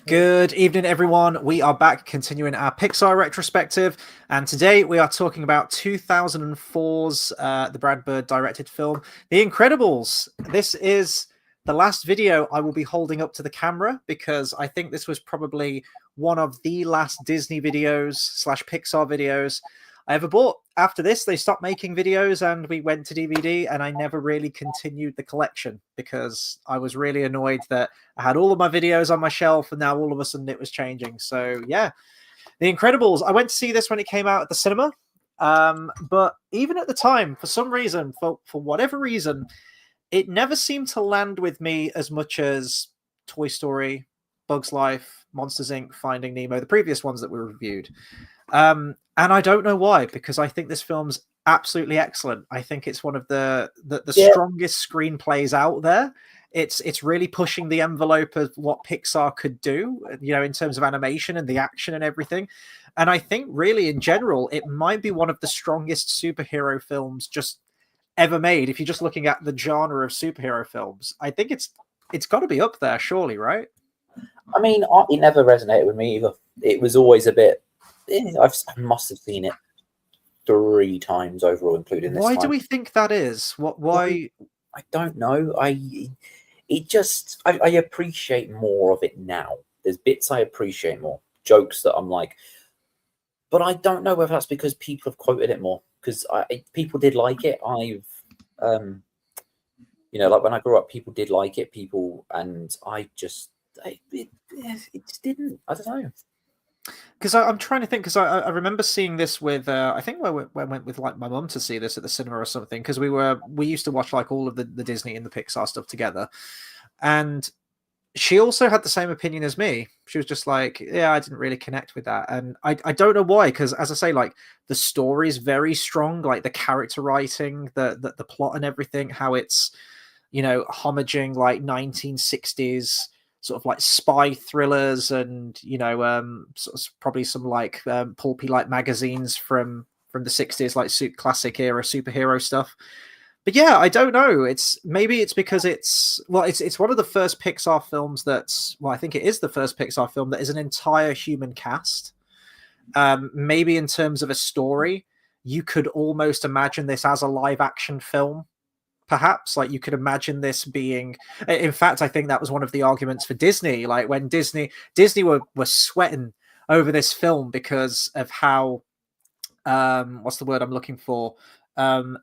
Good evening, everyone. We are back continuing our Pixar retrospective, and today we are talking about 2004's the Brad Bird directed film, The Incredibles. This is the last video I will be holding up to the camera because I think this was probably one of the last Disney videos / Pixar videos I ever bought. After this, they stopped making videos and we went to DVD, and I never really continued the collection because I was really annoyed that I had all of my videos on my shelf and now all of a sudden it was changing. So yeah, The Incredibles. I went to see this when it came out at the cinema. But even at the time, for some reason, for whatever reason, it never seemed to land with me as much as Toy Story, Bug's Life, Monsters Inc., Finding Nemo, the previous ones that we reviewed. And I don't know why, because I think this film's absolutely excellent. I think it's one of the strongest screenplays out there. It's really pushing the envelope of what Pixar could do, in terms of animation and the action and everything. And I think really in general, it might be one of the strongest superhero films just ever made. If you're just looking at the genre of superhero films, I think it's got to be up there, surely, right? I mean, it never resonated with me either. It was always a bit. I must have seen it 3 times overall, including this. Why do we think that is? Why? I don't know. I appreciate more of it now. There's bits I appreciate more, jokes that I'm like, but I don't know whether that's because people have quoted it more. Because people did like it. Like when I grew up, people did like it. And it just didn't. I don't know. Because I'm trying to think, because I remember seeing this with I think I went with like my mum to see this at the cinema or something, because we used to watch like all of the Disney and the Pixar stuff together, and she also had the same opinion as me. She was just like, yeah, I didn't really connect with that, and I don't know why, because as I say, like the story is very strong, like the character writing, the plot and everything, how it's homaging like 1960s sort of like spy thrillers and sort of probably some like pulpy like magazines from the 60s, like classic era superhero stuff. But yeah, I don't know, it's because it's one of the first Pixar films I think it is the first Pixar film that is an entire human cast. Maybe in terms of a story, you could almost imagine this as a live action film. Perhaps, like, you could imagine this being, in fact, I think that was one of the arguments for Disney, like when Disney were sweating over this film because of how what's the word I'm looking for,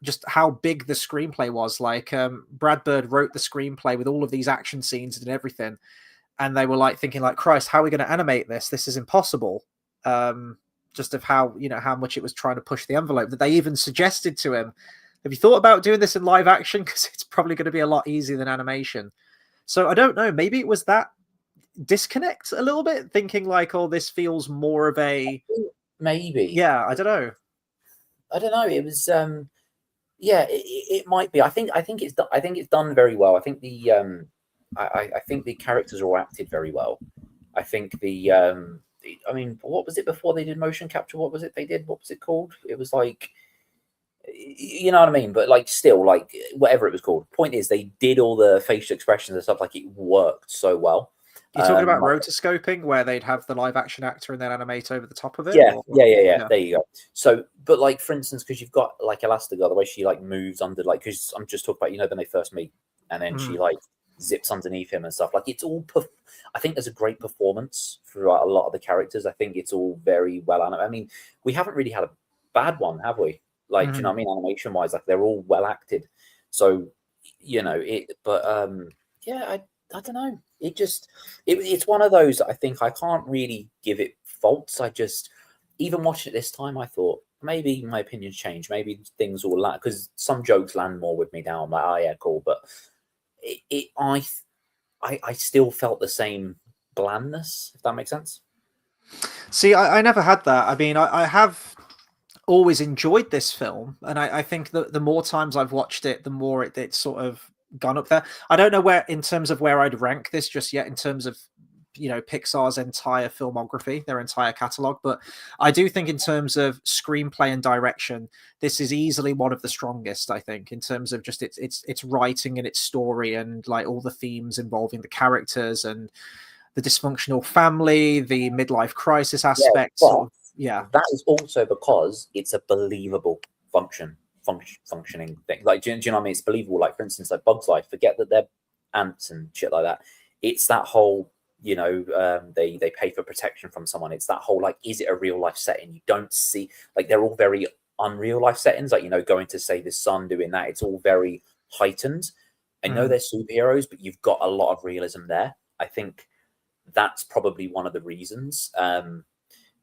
just how big the screenplay was. Like Brad Bird wrote the screenplay with all of these action scenes and everything, and they were like thinking like, Christ, how are we going to animate this is impossible. Just of how how much it was trying to push the envelope, that they even suggested to him, have you thought about doing this in live action? Because it's probably going to be a lot easier than animation. So I don't know. Maybe it was that disconnect a little bit, thinking like, oh, this feels more of a... Maybe. Yeah, I don't know. It was, yeah, it might be. I think it's done very well. I think I think the characters are all acted very well. I think I mean, what was it before they did motion capture? What was it they did? What was it called? It was like... You know what I mean? But like, still, like, whatever it was called. Point is, they did all the facial expressions and stuff. Like, it worked so well. You're talking about rotoscoping, where they'd have the live action actor and then animate over the top of it? Yeah. There you go. So, but like, for instance, because you've got like Elastigirl, the way she like moves under, like, because I'm just talking about, when they first meet, and then she like zips underneath him and stuff. Like, it's all. I think there's a great performance throughout a lot of the characters. I think it's all very well animated. I mean, we haven't really had a bad one, have we? Like, do you know what I mean? Animation wise, like, they're all well acted. So, it, but, yeah, I don't know. It's one of those, I think I can't really give it faults. Even watching it this time, I thought maybe my opinions change. Maybe things will land, because some jokes land more with me now. I'm like, oh yeah, cool. But I still felt the same blandness, if that makes sense. See, I never had that. I mean, I have always enjoyed this film, and I think that the more times I've watched it, the more it's sort of gone up there. I don't know where, in terms of where I'd rank this just yet, in terms of Pixar's entire filmography, their entire catalog, but I do think in terms of screenplay and direction, this is easily one of the strongest. I think in terms of just its writing and its story, and like all the themes involving the characters, and the dysfunctional family, the midlife crisis aspect, but sort of. Yeah, that is also because it's a believable functioning thing. Like, do you know what I mean? It's believable. Like, for instance, like Bugs Life. Forget that they're ants and shit like that. It's that whole, they pay for protection from someone. It's that whole, like, is it a real life setting? You don't see, like, they're all very unreal life settings. Like, going to save his son, doing that. It's all very heightened. I know they're superheroes, but you've got a lot of realism there. I think that's probably one of the reasons.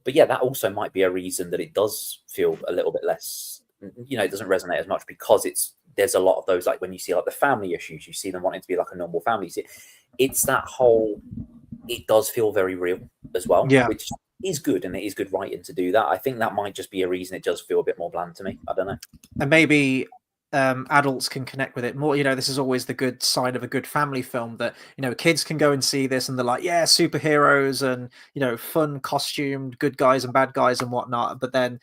But yeah, that also might be a reason that it does feel a little bit less, it doesn't resonate as much, because there's a lot of those, like when you see like the family issues, you see them wanting to be like a normal family. It's that whole, it does feel very real as well, yeah, which is good, and it is good writing to do that. I think that might just be a reason it does feel a bit more bland to me. I don't know. and maybe adults can connect with it more. This is always the good sign of a good family film, that kids can go and see this and they're like, yeah, superheroes and fun costumed good guys and bad guys and whatnot. But then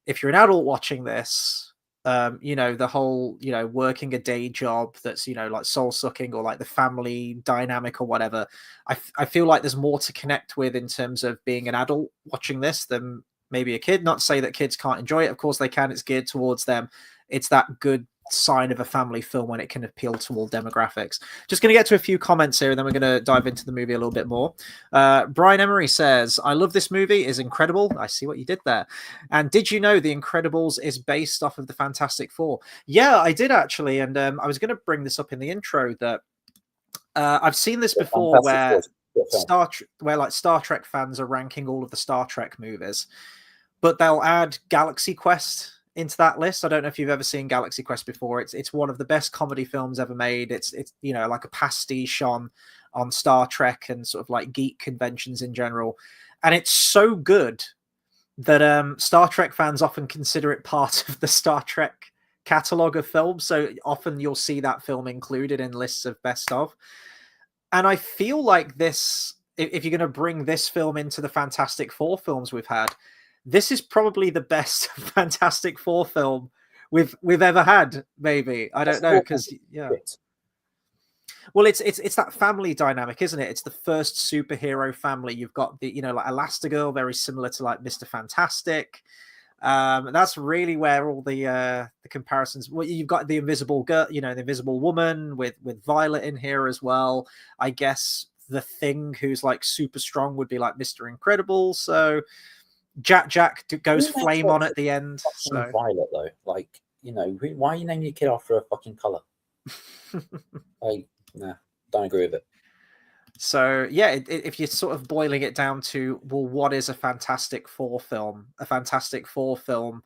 if you're an adult watching this, the whole working a day job that's like soul sucking, or like the family dynamic or whatever, I feel like there's more to connect with in terms of being an adult watching this than maybe a kid. Not to say that kids can't enjoy it, of course they can, it's geared towards them. It's that good sign of a family film when it can appeal to all demographics. Just going to get to a few comments here, and then we're going to dive into the movie a little bit more. Brian Emery says, I love this movie, is incredible. I see what you did there. And did you know The Incredibles is based off of the Fantastic Four? Yeah, I did actually. And I was going to bring this up in the intro, that I've seen this before, where Star Trek fans are ranking all of the Star Trek movies, but they'll add Galaxy Quest into that list. I don't know if you've ever seen Galaxy Quest before. It's one of the best comedy films ever made. It's like a pastiche on Star Trek and sort of like geek conventions in general, and it's so good that Star Trek fans often consider it part of the Star Trek catalog of films. So often you'll see that film included in lists of best of. And I feel like this, if you're going to bring this film into the Fantastic Four films we've had, this is probably the best Fantastic Four film we've ever had. Maybe, I don't know, because well, it's that family dynamic, isn't it? It's the first superhero family. You've got the like Elastigirl, very similar to like Mr. Fantastic. That's really where all the comparisons. Well, you've got the Invisible Girl, the Invisible Woman with Violet in here as well. I guess the Thing, who's like super strong, would be like Mr. Incredible. So Jack goes flame on at the end. So Violet, though, like, why are you naming your kid after a fucking color? Like, nah, don't agree with it. So yeah, if you're sort of boiling it down to, well, what is a Fantastic Four film? A Fantastic Four film,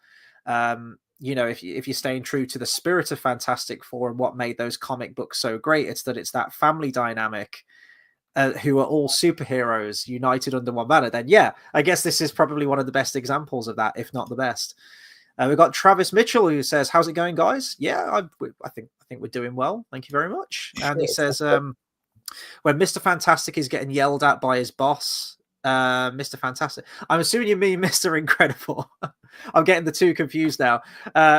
if you're staying true to the spirit of Fantastic Four and what made those comic books so great, it's that family dynamic. Who are all superheroes united under one banner, then yeah, I guess this is probably one of the best examples of that, if not the best. We've got Travis Mitchell, who says, how's it going, guys? Yeah, I think we're doing well. Thank you very much. And he says, when Mr. Fantastic is getting yelled at by his boss, Mr. Fantastic, I'm assuming you mean Mr. Incredible. I'm getting the two confused now.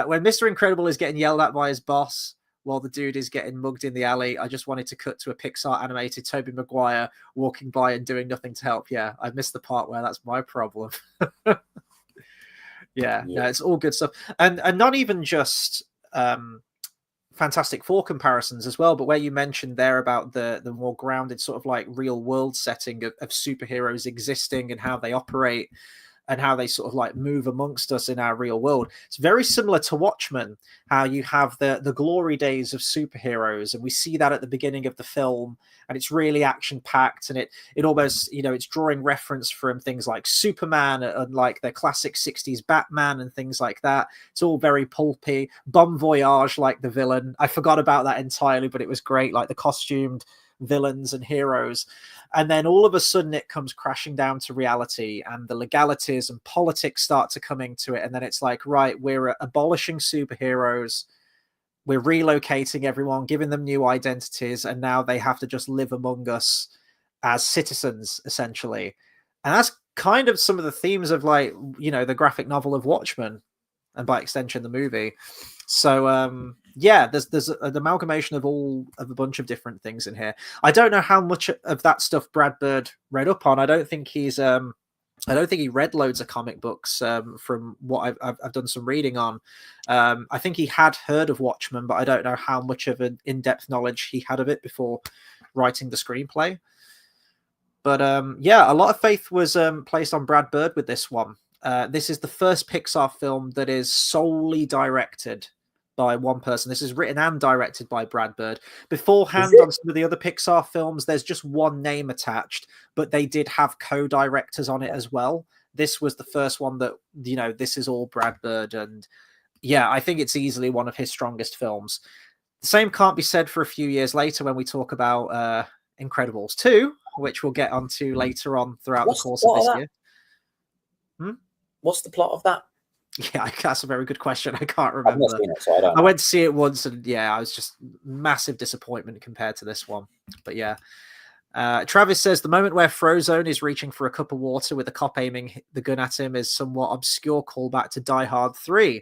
When Mr. Incredible is getting yelled at by his boss, while the dude is getting mugged in the alley, I just wanted to cut to a Pixar animated Tobey Maguire walking by and doing nothing to help. Yeah, I missed the part where that's my problem. Yeah, no, it's all good stuff. And not even just Fantastic Four comparisons as well, but where you mentioned there about the more grounded sort of like real world setting of superheroes existing and how they operate and how they sort of like move amongst us in our real world. It's very similar to Watchmen, how you have the glory days of superheroes, and we see that at the beginning of the film, and it's really action packed, and it almost, it's drawing reference from things like Superman and like the classic 60s Batman and things like that. It's all very pulpy. Bon Voyage, like the villain. I forgot about that entirely, but it was great, like the costumed villains and heroes. And then all of a sudden it comes crashing down to reality, and the legalities and politics start to come into it. And then it's like, right, we're abolishing superheroes, we're relocating everyone, giving them new identities, and now they have to just live among us as citizens, essentially. And that's kind of some of the themes of, like, the graphic novel of Watchmen. and by extension the movie. So yeah, there's an amalgamation of a bunch of different things in here. I don't know how much of that stuff Brad Bird read up on. I don't think he read loads of comic books from what I've done some reading on. I think he had heard of Watchmen, but I don't know how much of an in-depth knowledge he had of it before writing the screenplay. But yeah, a lot of faith was placed on Brad Bird with this one. This is the first Pixar film that is solely directed by one person. This is written and directed by Brad Bird. Beforehand, on some of the other Pixar films, there's just one name attached, but they did have co-directors on it as well. This was the first one that, this is all Brad Bird. And yeah, I think it's easily one of his strongest films. The same can't be said for a few years later when we talk about Incredibles 2, which we'll get onto later on throughout the course of this year. What's the plot of that? Yeah, that's a very good question. I can't remember. I've not seen it, so I don't know. I went to see it once, and yeah, I was just massive disappointment compared to this one. But yeah, Travis says the moment where Frozone is reaching for a cup of water with a cop aiming the gun at him is somewhat obscure callback to Die Hard 3,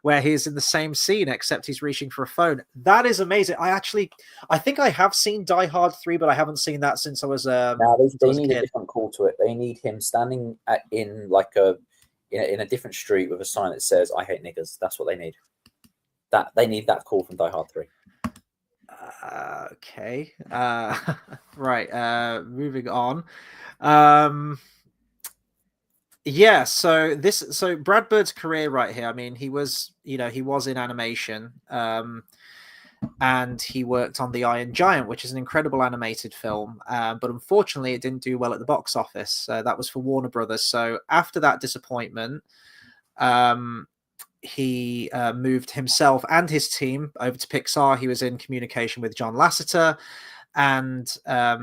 where he's in the same scene except he's reaching for a phone. That is amazing. I think I have seen Die Hard 3, but I haven't seen that since I was they need a different call to it. They need him standing in a different street with a sign that says "I hate niggers." That's what they need. They need that call from Die Hard 3. Okay. Right. Moving on. Yeah. So Brad Bird's career right here. I mean, he was in animation. And he worked on The Iron Giant, which is an incredible animated film. But unfortunately, it didn't do well at the box office. That was for Warner Brothers. So after that disappointment, he moved himself and his team over to Pixar. He was in communication with John Lasseter, and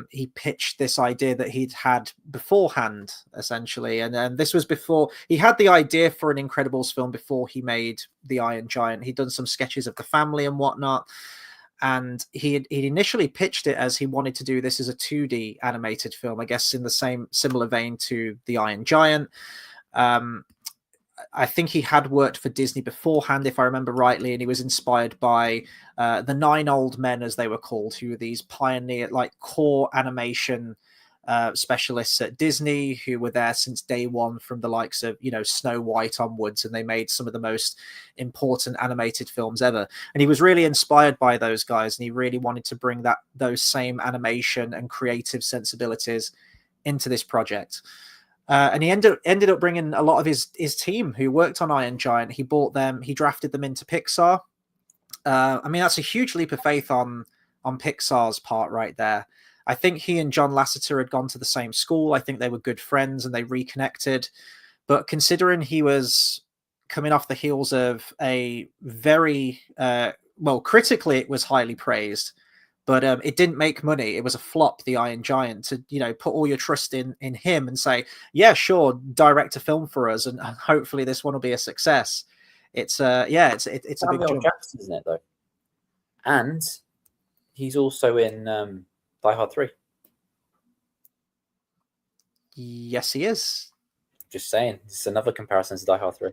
he pitched this idea that he'd had beforehand, essentially. And this was before he had the idea for an Incredibles film before he made The Iron Giant. He'd done some sketches of the family and whatnot. And he'd initially pitched it as he wanted to do this as a 2D animated film, I guess in the similar vein to The Iron Giant. I think he had worked for Disney beforehand, if I remember rightly, and he was inspired by the 9 Old Men, as they were called, who were these pioneer, core animation specialists at Disney, who were there since day one from the likes of, Snow White onwards, and they made some of the most important animated films ever. And he was really inspired by those guys, and he really wanted to bring those same animation and creative sensibilities into this project. And he ended up bringing a lot of his team who worked on Iron Giant. He bought them, he drafted them into Pixar. I mean, that's a huge leap of faith on Pixar's part right there. I think he and John Lasseter had gone to the same school. I think they were good friends and they reconnected. But considering he was coming off the heels of a very, critically, it was highly praised, but it didn't make money. It was a flop, The Iron Giant. To put all your trust in him and say, yeah, sure, direct a film for us, and hopefully this one will be a success. It's a big jump. Jackson, isn't it though? And he's also in Die Hard 3. Yes, he is. Just saying, it's another comparison to Die Hard 3.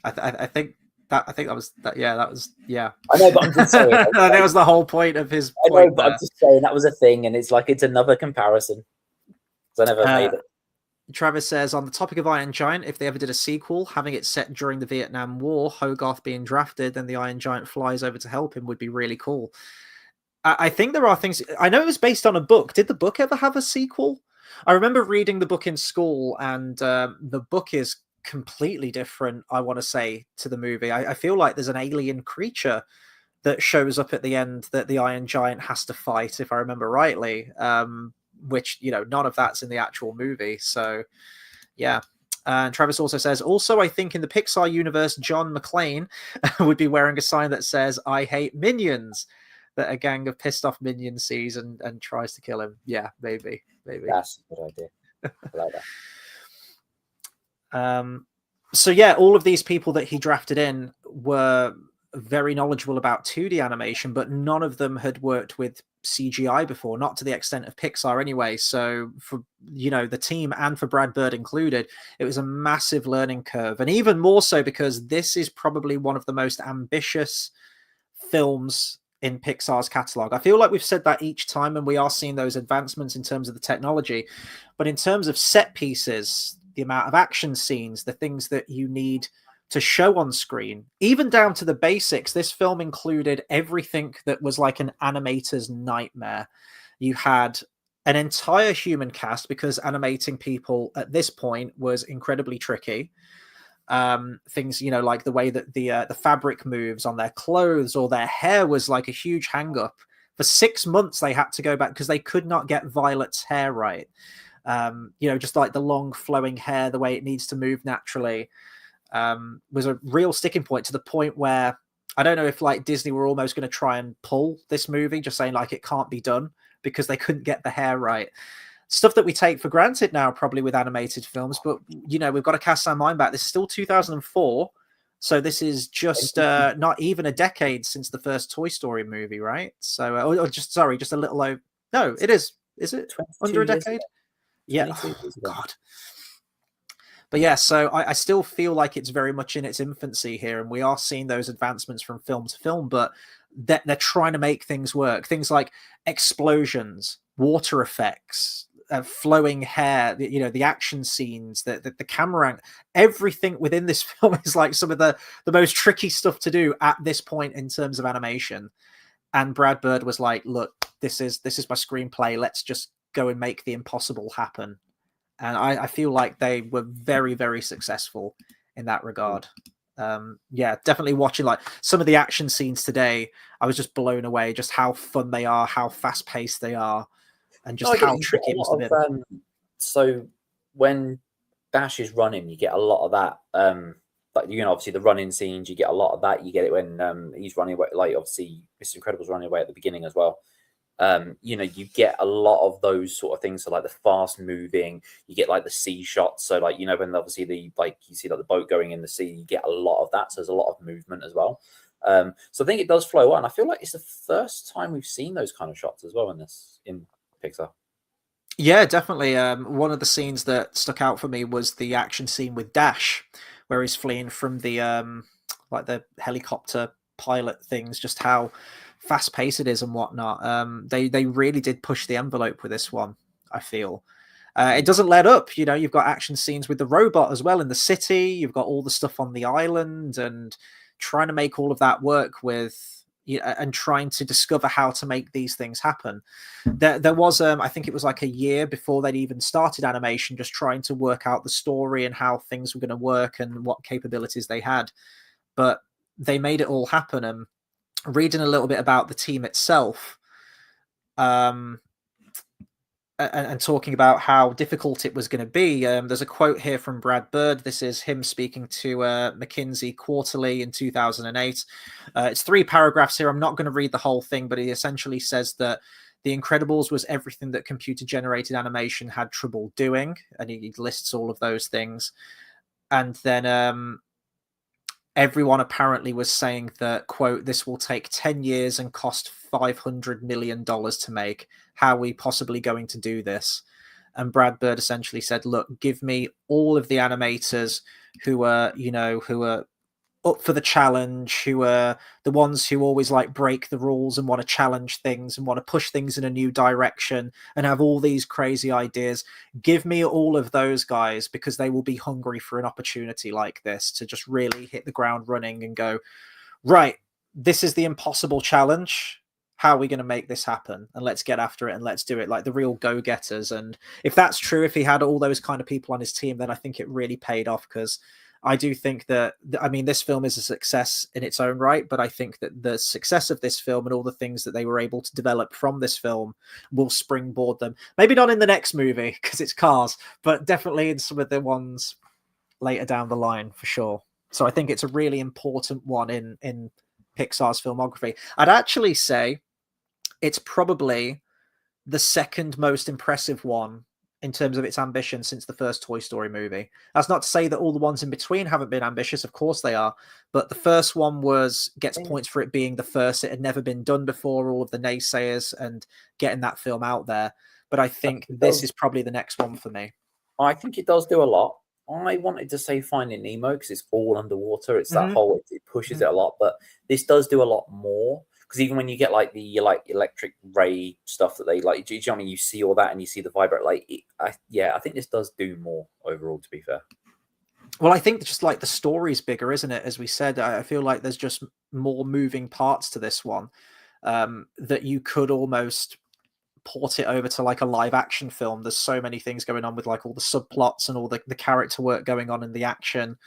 I think that was that. Yeah, that was. Yeah, I know, but I'm just saying. That was the whole point of his. I know, but I'm just saying that was a thing, and it's another comparison. So I never made it. Travis says, on the topic of Iron Giant, if they ever did a sequel, having it set during the Vietnam War, Hogarth being drafted, then the Iron Giant flies over to help him would be really cool. I think there are things. I know it was based on a book. Did the book ever have a sequel? I remember reading the book in school, and the book is completely different, I want to say, to the movie. I feel like there's an alien creature that shows up at the end that the Iron Giant has to fight, if I remember rightly, which, none of that's in the actual movie. So, yeah. And Travis also says, I think in the Pixar universe, John McClane would be wearing a sign that says, "I hate minions," that a gang of pissed off minions sees and tries to kill him. Yeah, maybe. That's a good idea. I like that. So yeah, all of these people that he drafted in were very knowledgeable about 2D animation, but none of them had worked with CGI before, not to the extent of Pixar anyway. So for, you know, the team and for Brad Bird included, it was a massive learning curve. And even more so because this is probably one of the most ambitious films in Pixar's catalog. I feel like we've said that each time, and we are seeing those advancements in terms of the technology. But in terms of set pieces, the amount of action scenes, the things that you need to show on screen, even down to the basics, this film included everything that was like an animator's nightmare. You had an entire human cast, because animating people at this point was incredibly tricky. Things, you know, like the way that the fabric moves on their clothes or their hair was like a huge hang up. For 6 months they had to go back because they could not get Violet's hair right. You know, just like the long flowing hair, the way it needs to move naturally, was a real sticking point, to the point where I don't know if like Disney were almost going to try and pull this movie, just saying like it can't be done because they couldn't get the hair right. Stuff that we take for granted now, probably with animated films, but you know, we've got to cast our mind back. This is still 2004, so this is just not even a decade since the first Toy Story movie, right? So, or just a little over. No, it is. Is it under a decade? Yeah. Oh, God. But yeah, so I still feel like it's very much in its infancy here, and we are seeing those advancements from film to film, but they're trying to make things work. Things like explosions, water effects, flowing hair, you know, the action scenes, the camera, everything within this film is like some of the most tricky stuff to do at this point in terms of animation. And Brad Bird was like, look, this is my screenplay. Let's just go and make the impossible happen. And I feel like they were very, very successful in that regard. Yeah, definitely watching like some of the action scenes today, I was just blown away just how fun they are, how fast paced they are, and just how tricky it must have been. So when Dash is running, you get a lot of that. Like, you know, obviously the running scenes, you get a lot of that. You get it when he's running away, like obviously Mr. Incredible's running away at the beginning as well. You know, you get a lot of those sort of things. So like the fast moving, you get like the sea shots. So like, you know, when obviously you see like the boat going in the sea, you get a lot of that. So there's a lot of movement as well. So I think it does flow on. I feel like it's the first time we've seen those kind of shots as well in Pixar. Yeah, definitely. One of the scenes that stuck out for me was the action scene with Dash, where he's fleeing from the like the helicopter pilot things, just how fast paced it is and whatnot. They really did push the envelope with this one, I feel. It doesn't let up, you know. You've got action scenes with the robot as well in the city. You've got all the stuff on the island, and trying to make all of that work with, and trying to discover how to make these things happen. There was, I think it was like a year before they'd even started animation, just trying to work out the story and how things were going to work and what capabilities they had. But they made it all happen. And reading a little bit about the team itself, and talking about how difficult it was going to be. There's a quote here from Brad Bird. This is him speaking to McKinsey Quarterly in 2008. It's 3 paragraphs here. I'm not going to read the whole thing, but he essentially says that The Incredibles was everything that computer-generated animation had trouble doing, and he lists all of those things. And then everyone apparently was saying that, quote, this will take 10 years and cost $500 million to make. How are we possibly going to do this? And Brad Bird essentially said, look, give me all of the animators who are up for the challenge, who are the ones who always like break the rules and want to challenge things and want to push things in a new direction and have all these crazy ideas. Give me all of those guys, because they will be hungry for an opportunity like this to just really hit the ground running and go, right, this is the impossible challenge. How are we going to make this happen? And let's get after it and let's do it, like the real go-getters. And if that's true, if he had all those kind of people on his team, then I think it really paid off, because I do think that, I mean, this film is a success in its own right, but I think that the success of this film and all the things that they were able to develop from this film will springboard them. Maybe not in the next movie, because it's Cars, but definitely in some of the ones later down the line, for sure. So I think it's a really important one in Pixar's filmography. I'd actually say it's probably the second most impressive one in terms of its ambition since the first Toy Story movie. That's not to say that all the ones in between haven't been ambitious. Of course they are. But the first one gets points for it being the first. It had never been done before, all of the naysayers, and getting that film out there. But I think this is probably the next one for me. I think it does do a lot. I wanted to say Finding Nemo because it's all underwater. It's that whole, it pushes it a lot. But this does do a lot more. Because even when you get like the electric ray stuff that they like, do you know what I mean? You see all that and you see the vibrate. Like, I think this does do more overall. To be fair, well, I think just like the story's bigger, isn't it? As we said, I feel like there's just more moving parts to this one that you could almost port it over to like a live action film. There's so many things going on with like all the subplots and all the character work going on in the action.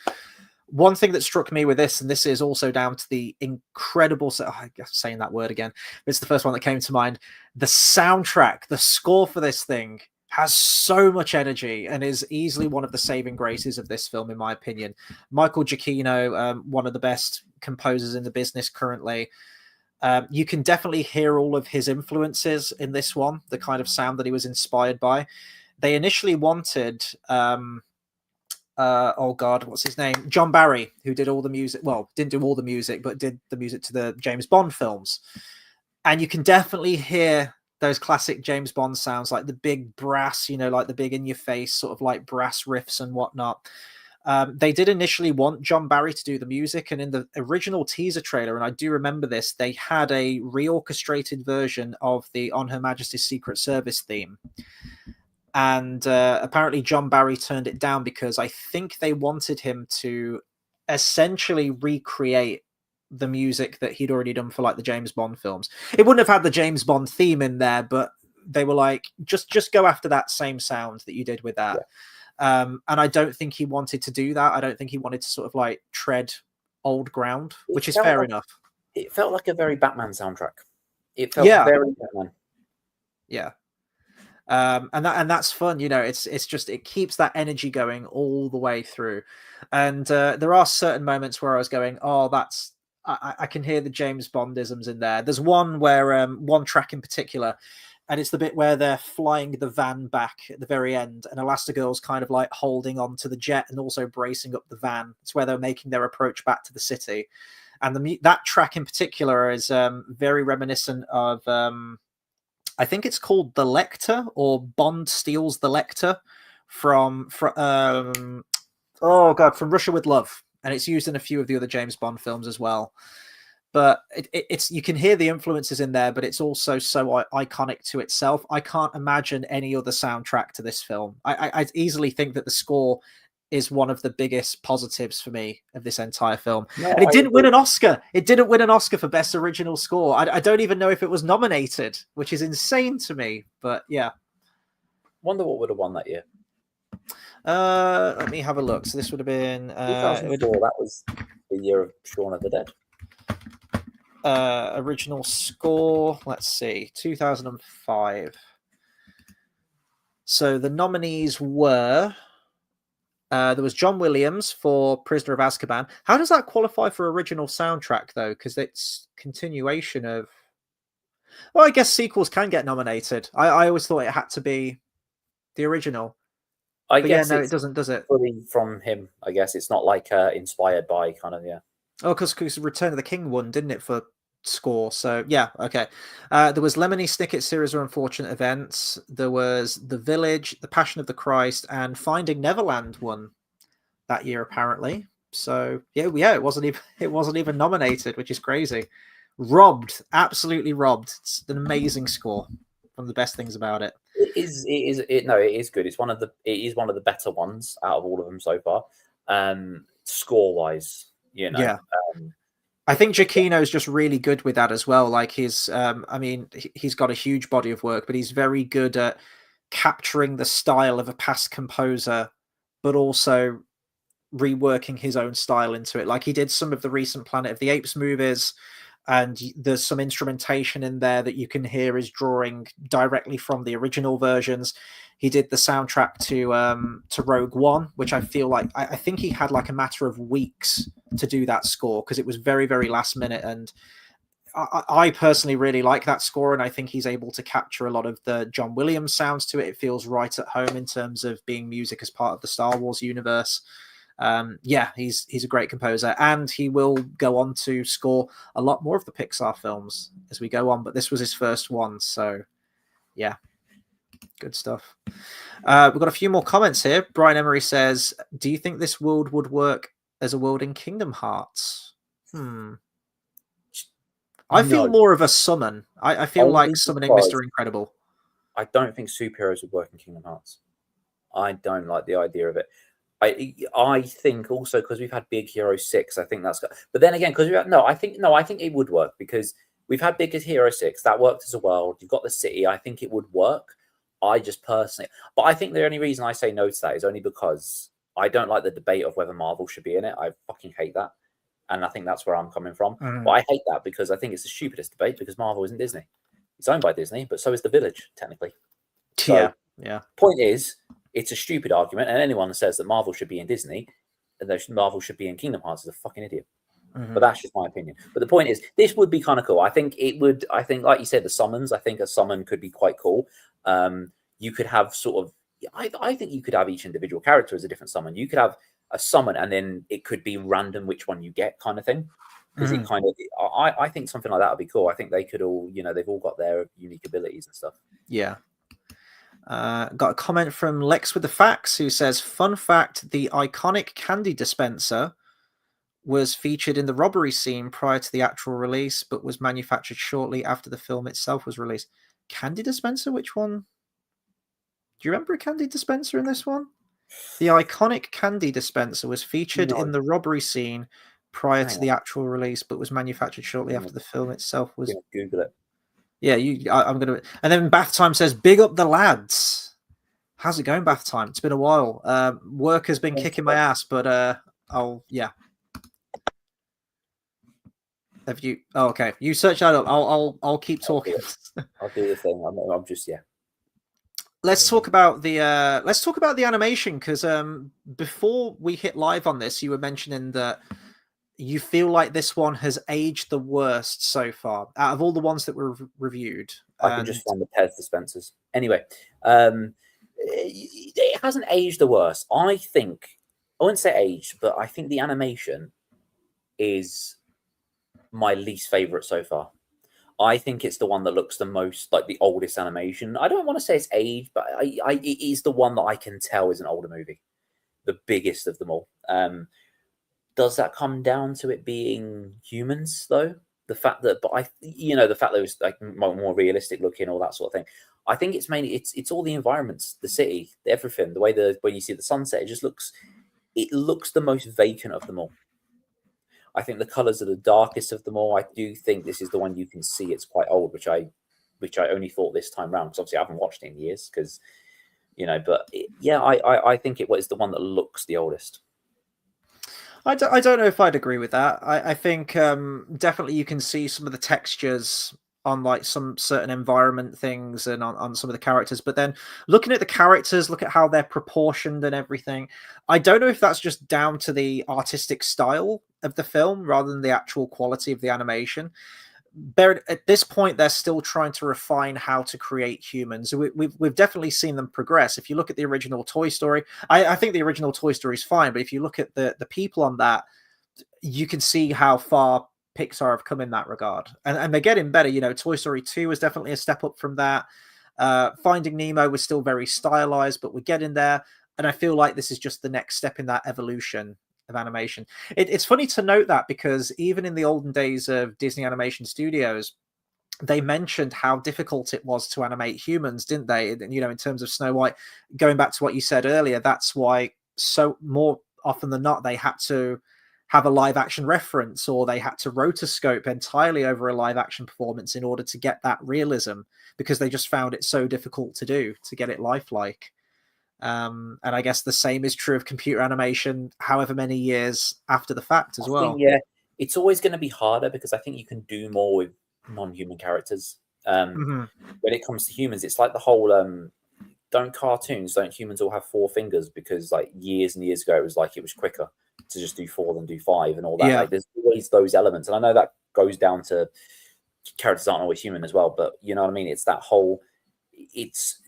One thing that struck me with this, and this is also down to the incredible, I guess saying that word again, it's the first one that came to mind. The soundtrack, the score for this thing has so much energy and is easily one of the saving graces of this film, in my opinion. Michael Giacchino, one of the best composers in the business currently. You can definitely hear all of his influences in this one, the kind of sound that he was inspired by. They initially wanted... oh God, what's his name? John Barry, who did all the music. Well, didn't do all the music, but did the music to the James Bond films. And you can definitely hear those classic James Bond sounds, like the big brass, like the big in your face sort of like brass riffs and whatnot. They did initially want John Barry to do the music, and in the original teaser trailer, and I do remember this, they had a reorchestrated version of the On Her Majesty's Secret Service theme. And apparently John Barry turned it down because I think they wanted him to essentially recreate the music that he'd already done for like the James Bond films. It wouldn't have had the James Bond theme in there, but they were like, just go after that same sound that you did with that. Yeah. And I don't think he wanted to do that. I don't think he wanted to sort of like tread old ground, which is fair enough. It felt like a very Batman soundtrack. It felt very Batman. Yeah. And that's fun, it's just, it keeps that energy going all the way through. And there are certain moments where I was going, oh, I can hear the James Bondisms in there. There's one where one track in particular, and it's the bit where they're flying the van back at the very end, and Elastigirl's kind of like holding on to the jet and also bracing up the van. It's where they're making their approach back to the city. And that track in particular is very reminiscent of I think it's called The Lecter, or Bond Steals the Lecter from Russia with Love. And it's used in a few of the other James Bond films as well. But it's you can hear the influences in there, but it's also so iconic to itself. I can't imagine any other soundtrack to this film. I easily think that the score is one of the biggest positives for me of this entire film. No, and it didn't win an Oscar. It didn't win an Oscar for Best Original Score. I don't even know if it was nominated, which is insane to me. But yeah. Wonder what would have won that year. Let me have a look. So this would have been... 2004, that was the year of Shaun of the Dead. Original Score, let's see, 2005. So the nominees were... there was John Williams for Prisoner of Azkaban. How does that qualify for original soundtrack, though? Because it's continuation of... Well, I guess sequels can get nominated. I always thought it had to be the original. I guess it doesn't, does it? Fully from him, I guess. It's not like inspired by kind of, yeah. Oh, because Return of the King won, didn't it, for score? So, yeah, okay. There was Lemony Snicket's Series of Unfortunate Events. There was The Village, The Passion of the Christ, and Finding Neverland won that year, apparently. So, yeah, it wasn't even nominated, which is crazy. Robbed, absolutely robbed. It's an amazing score. One of the best things about it. It is good. It is one of the better ones out of all of them so far. Score wise, Yeah. I think Giacchino's just really good with that as well. Like he's got a huge body of work, but he's very good at capturing the style of a past composer, but also reworking his own style into it. Like he did some of the recent Planet of the Apes movies, and there's some instrumentation in there that you can hear is drawing directly from the original versions. He did the soundtrack to Rogue One, which I feel like I think he had like a matter of weeks to do that score because it was very, very last minute. And I personally really like that score, and I think he's able to capture a lot of the John Williams sounds to it. It feels right at home in terms of being music as part of the Star Wars universe. Yeah, he's a great composer, and he will go on to score a lot more of the Pixar films as we go on. But this was his first one, so yeah, good stuff. We've got a few more comments here. Brian Emery says, "Do you think this world would work as a world in Kingdom Hearts?" I feel more of a summon. I feel Only like summoning because Mr. Incredible. I don't think superheroes would work in Kingdom Hearts. I don't like the idea of it. I think also because we've had Big Hero 6, I think that's good. But then again, because I think it would work because we've had Big Hero 6 that worked as a world. You've got the city. I think it would work. I just personally, but I think the only reason I say no to that is only because I don't like the debate of whether Marvel should be in it. I fucking hate that, and I think that's where I'm coming from. But I hate that because I think it's the stupidest debate because Marvel isn't Disney. It's owned by Disney, but so is The Village technically. So, yeah. Point is, it's a stupid argument, and anyone that says that Marvel should be in Disney and that Marvel should be in Kingdom Hearts is a fucking idiot. But that's just my opinion. But the point is, this would be kind of cool. I think it would. I think, like you said, the summons. I think a summon could be quite cool. You could have sort of. I think you could have each individual character as a different summon. You could have a summon, and then it could be random which one you get, kind of thing. Because it kind of. I think something like that would be cool. I think they could all. They've all got their unique abilities and stuff. Yeah. Got a comment from Lex with the Facts who says, "Fun fact: the iconic candy dispenser was featured in the robbery scene prior to the actual release, but was manufactured shortly after the film itself was released." Candy dispenser? Which one? Do you remember a candy dispenser in this one? The iconic candy dispenser was featured in the robbery scene prior to the actual release, but was manufactured shortly after the film itself was. Google it. Yeah, I'm gonna. And then Bath Time says, "Big up the lads." How's it going, Bath Time? It's been a while. Work has been kicking my ass, but yeah. Have you? Oh, okay. You search that up. I'll keep talking. I'll do the thing. I'm just Let's talk about the animation because before we hit live on this, you were mentioning that you feel like this one has aged the worst so far out of all the ones that were reviewed. I can just find the Pez dispensers. Anyway, it hasn't aged the worst. I wouldn't say aged, but I think the animation is my least favorite so far. I think it's the one that looks the most like the oldest animation. I don't want to say it's aged, but it is the one that I can tell is an older movie, the biggest of them all. Does that come down to it being humans though? The fact that, the fact that it was like more realistic looking, all that sort of thing. I think it's mainly it's all the environments, the city, everything. The way when you see the sunset, it looks the most vacant of them all. I think the colors are the darkest of them all. I do think this is the one you can see it's quite old, which I only thought this time round because obviously I haven't watched it in years because I think it was the one that looks the oldest. I don't know if I'd agree with that. I think definitely you can see some of the textures on like some certain environment things and on some of the characters. But then looking at the characters, look at how they're proportioned and everything. I don't know if that's just down to the artistic style of the film rather than the actual quality of the animation. At this point, they're still trying to refine how to create humans. We've definitely seen them progress. If you look at the original Toy Story, I think the original Toy Story is fine, but if you look at the people on that, you can see how far Pixar have come in that regard, and they're getting better. Toy Story 2 was definitely a step up from that. Finding Nemo was still very stylized, but we're getting there, and I feel like this is just the next step in that evolution of animation. It's funny to note that because even in the olden days of Disney Animation Studios, they mentioned how difficult it was to animate humans, didn't they? In terms of Snow White, going back to what you said earlier, that's why so more often than not they had to have a live action reference or they had to rotoscope entirely over a live action performance in order to get that realism because they just found it so difficult to do to get it lifelike. And I guess the same is true of computer animation, however many years after the fact as well. It's always going to be harder because I think you can do more with non-human characters. When it comes to humans, it's like the whole don't humans all have 4 fingers because like years and years ago it was like it was quicker to just do 4 than do 5 and all that. Like there's always those elements, and I know that goes down to characters aren't always human as well, but you know what I mean. It's that whole, it's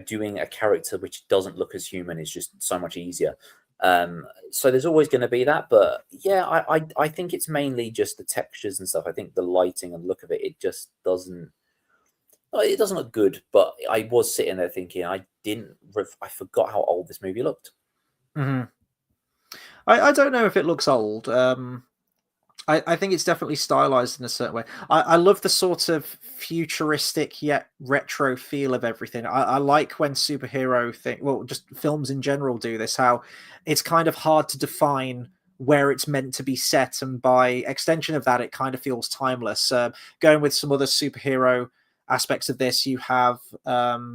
doing a character which doesn't look as human is just so much easier. So there's always going to be that, but yeah, I think it's mainly just the textures and stuff. I think the lighting and look of it just doesn't. It doesn't look good, but I was sitting there thinking I forgot how old this movie looked. Mm-hmm. I don't know if it looks old. I think it's definitely stylized in a certain way. I love the sort of futuristic yet retro feel of everything. I like when superhero just films in general do this, how it's kind of hard to define where it's meant to be set, and by extension of that, it kind of feels timeless. Going with some other superhero aspects of this, you have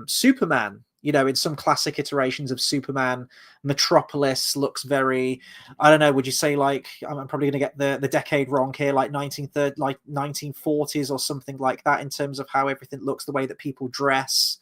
Superman. In some classic iterations of Superman, Metropolis looks very, I don't know, would you say, like, I'm probably going to get the decade wrong here, like 1930, like 1940s or something like that, in terms of how everything looks, the way that people dress,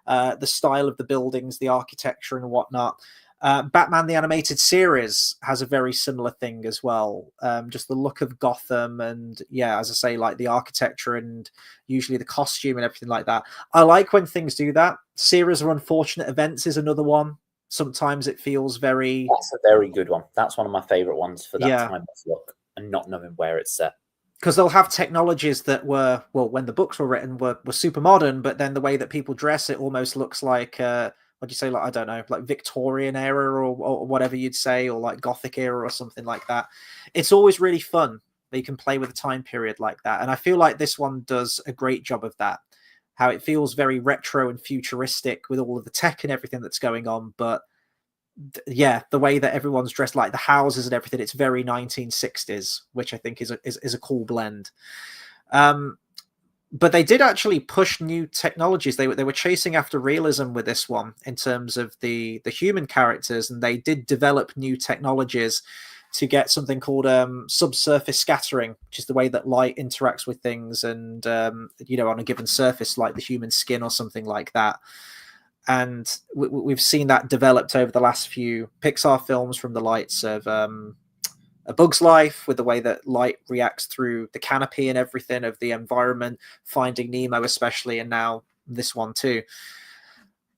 the style of the buildings, the architecture and whatnot. Batman the Animated Series has a very similar thing as well. Just the look of Gotham, and yeah, as I say, like the architecture and usually the costume and everything like that. I like when things do that. Series of Unfortunate Events is another one. Sometimes it feels very... That's a very good one. That's one of my favorite ones for that timeless look and not knowing where it's set. Because they'll have technologies that were, well, when the books were written, were super modern, but then the way that people dress, it almost looks like... what do you say, like, I don't know, like Victorian era or whatever you'd say, or like Gothic era or something like that. It's always really fun that you can play with a time period like that. And I feel like this one does a great job of that, how it feels very retro and futuristic with all of the tech and everything that's going on. But yeah, the way that everyone's dressed, like the houses and everything, it's very 1960s, which I think is a cool blend. But they did actually push new technologies. They were chasing after realism with this one in terms of the human characters, and they did develop new technologies to get something called subsurface scattering, which is the way that light interacts with things and on a given surface, like the human skin or something like that. And we've seen that developed over the last few Pixar films, from the lights of A Bug's Life, with the way that light reacts through the canopy and everything of the environment, Finding Nemo especially, and now this one too.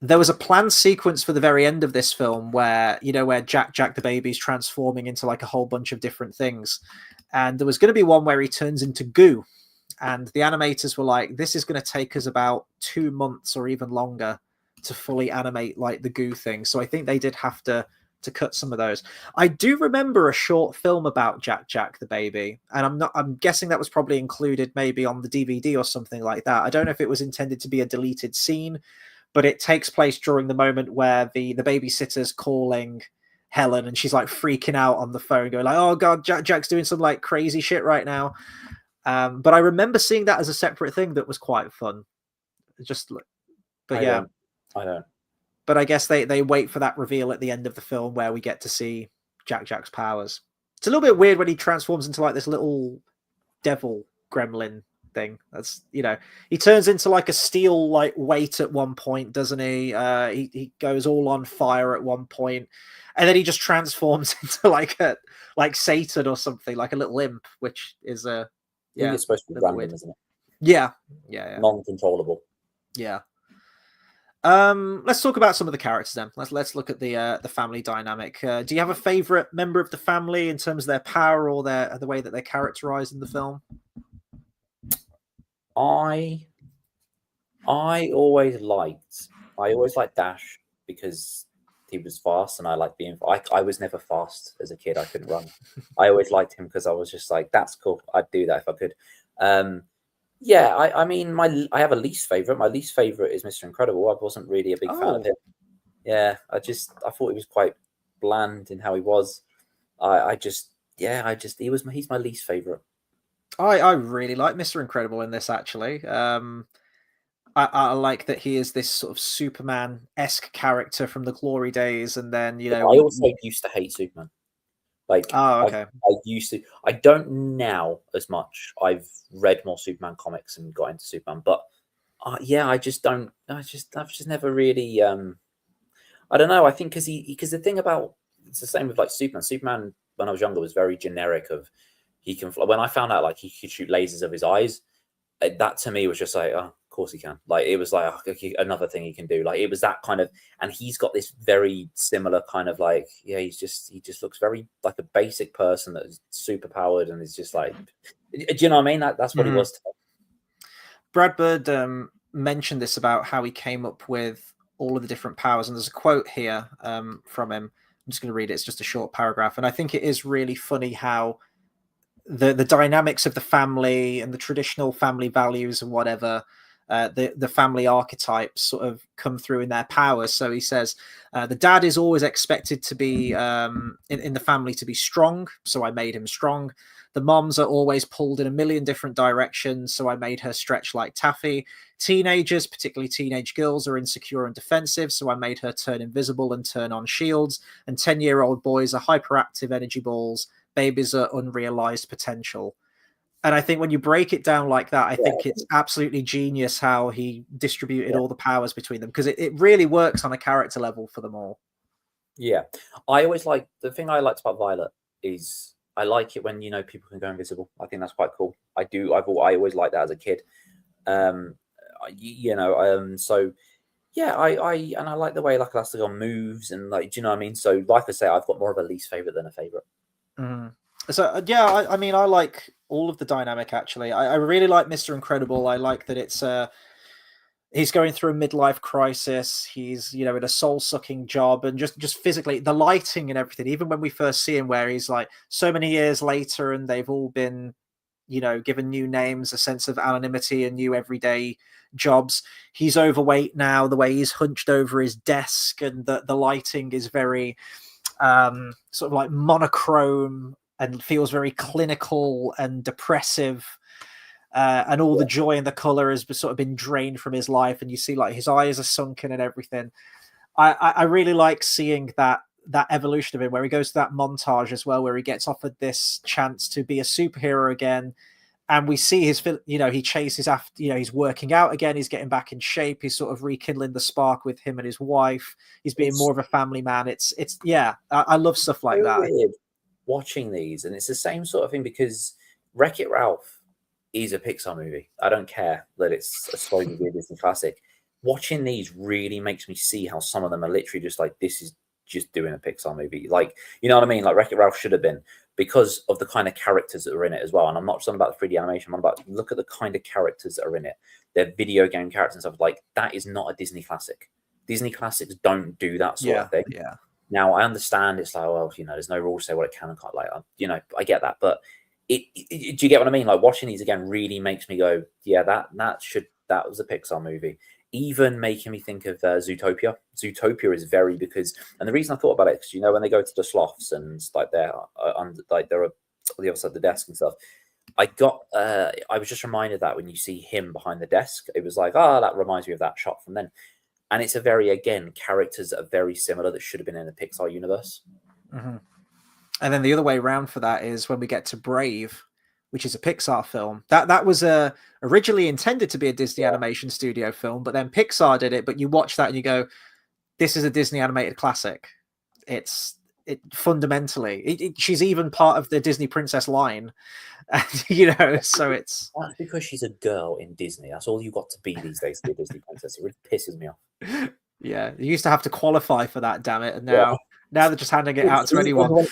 There was a planned sequence for the very end of this film where Jack the baby's transforming into like a whole bunch of different things, and there was going to be one where he turns into goo, and the animators were like, this is going to take us about 2 months or even longer to fully animate like the goo thing. So I think they did have to cut some of those. I do remember a short film about Jack the baby, and I'm guessing that was probably included maybe on the DVD or something like that. I don't know if it was intended to be a deleted scene, but it takes place during the moment where the babysitter's calling Helen, and she's like freaking out on the phone, going like, oh god, Jack's doing some like crazy shit right now. But I remember seeing that as a separate thing that was quite fun. I don't. But I guess they wait for that reveal at the end of the film where we get to see Jack's powers. It's a little bit weird when he transforms into like this little devil gremlin thing. That's, he turns into like a steel like weight at one point, doesn't he? He goes all on fire at one point, and then he just transforms into like Satan or something, like a little imp, which is I think it's supposed to be random, isn't it? Yeah. Non-controllable. Yeah. Let's talk about some of the characters then. Let's look at the family dynamic. Do you have a favorite member of the family in terms of their power or the way that they're characterized in the film? I always liked Dash because he was fast, and I liked being. I was never fast as a kid. I couldn't run. I always liked him because I was just like, that's cool. I'd do that if I could. Yeah, I mean, I have a least favorite. My least favorite is Mr. Incredible. I wasn't really a big fan of him. Yeah, I thought he was quite bland in how he was. He's my least favorite. I really like Mr. Incredible in this, actually. I like that he is this sort of Superman-esque character from the glory days, and then I also used to hate Superman. Like, okay. I used to. I don't now as much. I've read more Superman comics and got into Superman, but I just don't. I've just never really. I don't know. I think because the thing about it's the same with like Superman. Superman when I was younger was very generic. Of he can fly. When I found out like he could shoot lasers of his eyes, that to me was just like, oh, of course he can. Like, it was like, oh, okay, another thing he can do. Like, it was that kind of, and he's got this very similar kind of like, yeah, he just looks very like a basic person that is super powered and is just like, do you know what I mean? That's what he was to me. Brad Bird mentioned this about how he came up with all of the different powers, and there's a quote here from him. I'm just going to read it. It's just a short paragraph, and I think it is really funny how the dynamics of the family and the traditional family values and whatever, the family archetypes sort of come through in their powers. So he says the dad is always expected to be in the family to be strong, so I made him strong. The moms are always pulled in a million different directions, so I made her stretch like taffy. Teenagers, particularly teenage girls, are insecure and defensive, so I made her turn invisible and turn on shields. And 10-year-old boys are hyperactive energy balls. Babies are unrealized potential. And I think when you break it down like that, I think it's absolutely genius how he distributed all the powers between them, because it really works on a character level for them all. Yeah. I always like, the thing I liked about Violet is I like it when, you know, people can go invisible. I think that's quite cool. I always liked that as a kid. You know, so yeah, I like the way like Elastigirl moves and like, do you know what I mean? So like I say, I've got more of a least favorite than a favorite. So yeah, I mean, I like all of the dynamic actually. I really like Mr. Incredible. I like that it's he's going through a midlife crisis. He's, you know, in a soul-sucking job, and just physically, the lighting and everything. Even when we first see him, where he's like so many years later, and they've all been, you know, given new names, a sense of anonymity, and new everyday jobs. He's overweight now. The way he's hunched over his desk, and the lighting is very sort of like monochrome and feels very clinical and depressive. And all the joy and the color has sort of been drained from his life, and you see like his eyes are sunken and everything. I really like seeing that evolution of him, where he goes to that montage as well, where he gets offered this chance to be a superhero again, and we see his, you know, he chases after, you know, he's working out again, he's getting back in shape, he's sort of rekindling the spark with him and his wife, he's being more of a family man. It's yeah, I love stuff like that. Weird watching these, and it's the same sort of thing, because Wreck-It Ralph is a Pixar movie. I don't care that it's a slow movie, Disney classic. Watching these really makes me see how some of them are literally just like, this is just doing a Pixar movie. Like, you know what I mean? Like Wreck-It Ralph should have been, because of the kind of characters that are in it as well. And I'm not just on about the 3D animation. I'm about, look at the kind of characters that are in it. They're video game characters and stuff. Like, that is not a Disney classic. Disney classics don't do that sort of thing. Yeah. Now, I understand it's like, well, you know, there's no rule to say what it can and can't. Like, you know, I get that. But do you get what I mean? Like, watching these again really makes me go, yeah, that was a Pixar movie. Even making me think of Zootopia. Zootopia is very, because, and the reason I thought about it, because, you know, when they go to the sloths and like they're on the other side of the desk and stuff, I was just reminded that when you see him behind the desk, it was like, oh, that reminds me of that shot from then. And it's a very, again, characters that are very similar that should have been in the Pixar universe. And then the other way around for that is when we get to Brave, which is a Pixar film. That was originally intended to be a Disney Animation Studio film, but then Pixar did it. But you watch that and you go, this is a Disney animated classic. It fundamentally, she's even part of the Disney princess line, you know, so it's... That's because she's a girl in Disney. That's all you got to be these days to be a Disney princess. It really pisses me off. Yeah, you used to have to qualify for that, damn it, and now they're just handing it out to anyone.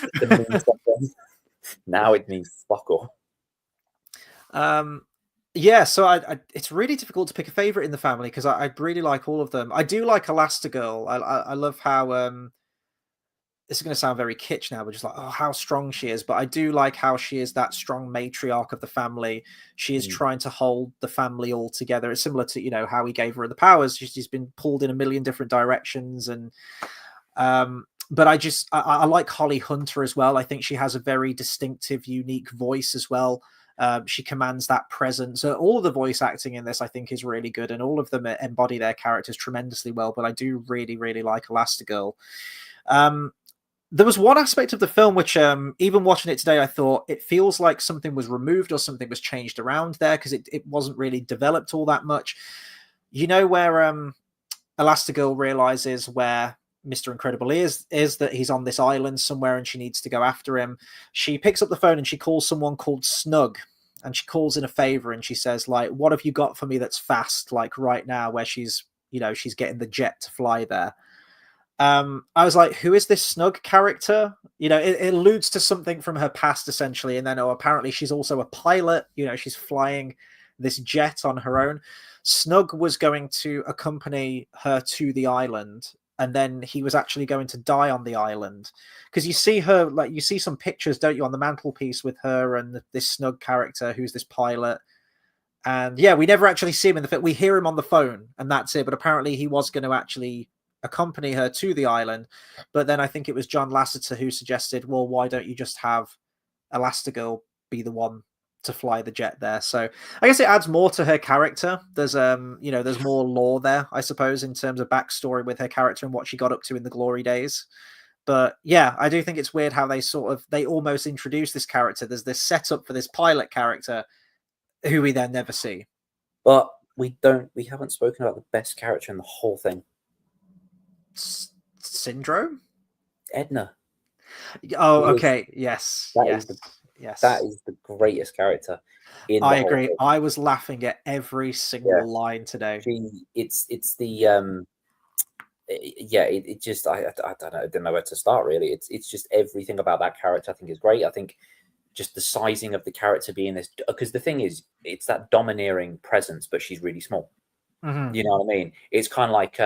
Now it means fuck all. Yeah, so it's really difficult to pick a favorite in the family, because I really like all of them. I do like Elastigirl. I love how this is going to sound very kitsch now, but just like, oh, how strong she is. But I do like how she is that strong matriarch of the family. She is trying to hold the family all together. It's similar to, you know, how he gave her the powers. She's been pulled in a million different directions. And but I like Holly Hunter as well. I think she has a very distinctive, unique voice as well. She commands that presence. So all of the voice acting in this, I think, is really good, and all of them embody their characters tremendously well. But I do really, really like Elastigirl. There was one aspect of the film which, even watching it today, I thought it feels like something was removed or something was changed around there, because it wasn't really developed all that much. You know, where Elastigirl realizes where Mr. Incredible is that he's on this island somewhere and she needs to go after him. She picks up the phone and she calls someone called Snug. and she calls in a favor, and she says, like, what have you got for me that's fast, like right now, where she's, she's getting the jet to fly there. I was like, who is this Snug character? It alludes to something from her past, essentially, and then, apparently she's also a pilot. She's flying this jet on her own. Snug was going to accompany her to the island, and then he was actually going to die on the island, because you see her, like, you see some pictures, don't you, on the mantelpiece with her and this Snug character who's this pilot. And yeah, we never actually see him in the film. We hear him on the phone, and that's it. But apparently he was going to actually accompany her to the island. But then I think it was John Lasseter who suggested, well, why don't you just have Elastigirl be the one to fly the jet there? So I guess it adds more to her character. There's there's more lore there, I suppose, in terms of backstory with her character and what she got up to in the glory days. But yeah, I do think it's weird how they almost introduce this character. There's this setup for this pilot character who we then never see. But we haven't spoken about the best character in the whole thing. Syndrome? Edna. Oh, okay. Yes. Yes. That is the greatest character. I agree. I was laughing at every single line today. It's the it just I don't know. I didn't know where to start really. It's just everything about that character I think is great. I think just the sizing of the character being this, because the thing is, it's that domineering presence, but she's really small. Mm-hmm. You know what I mean? It's kind of like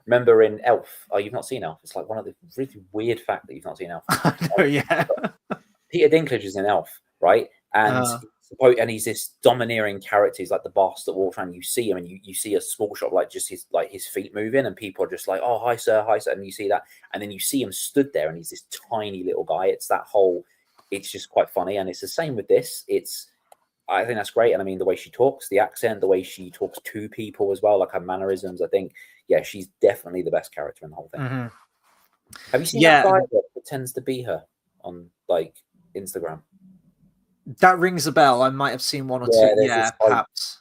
remember in Elf? Oh, you've not seen Elf? It's like one of the really weird fact that you've not seen Elf. Yeah. Peter Dinklage is in Elf, right? And he's this domineering character. He's like the boss that walks around. You see him, and you see a small shot of like just his feet moving, and people are just like, "Oh, hi sir," and you see that, and then you see him stood there, and he's this tiny little guy. It's that whole. It's just quite funny, and it's the same with this. I think that's great, and I mean the way she talks, the accent, the way she talks to people as well, like her mannerisms. I think, yeah, she's definitely the best character in the whole thing. Mm-hmm. Have you seen that guy that pretends to be her on like Instagram? That rings a bell. I might have seen one or two. Yeah, perhaps.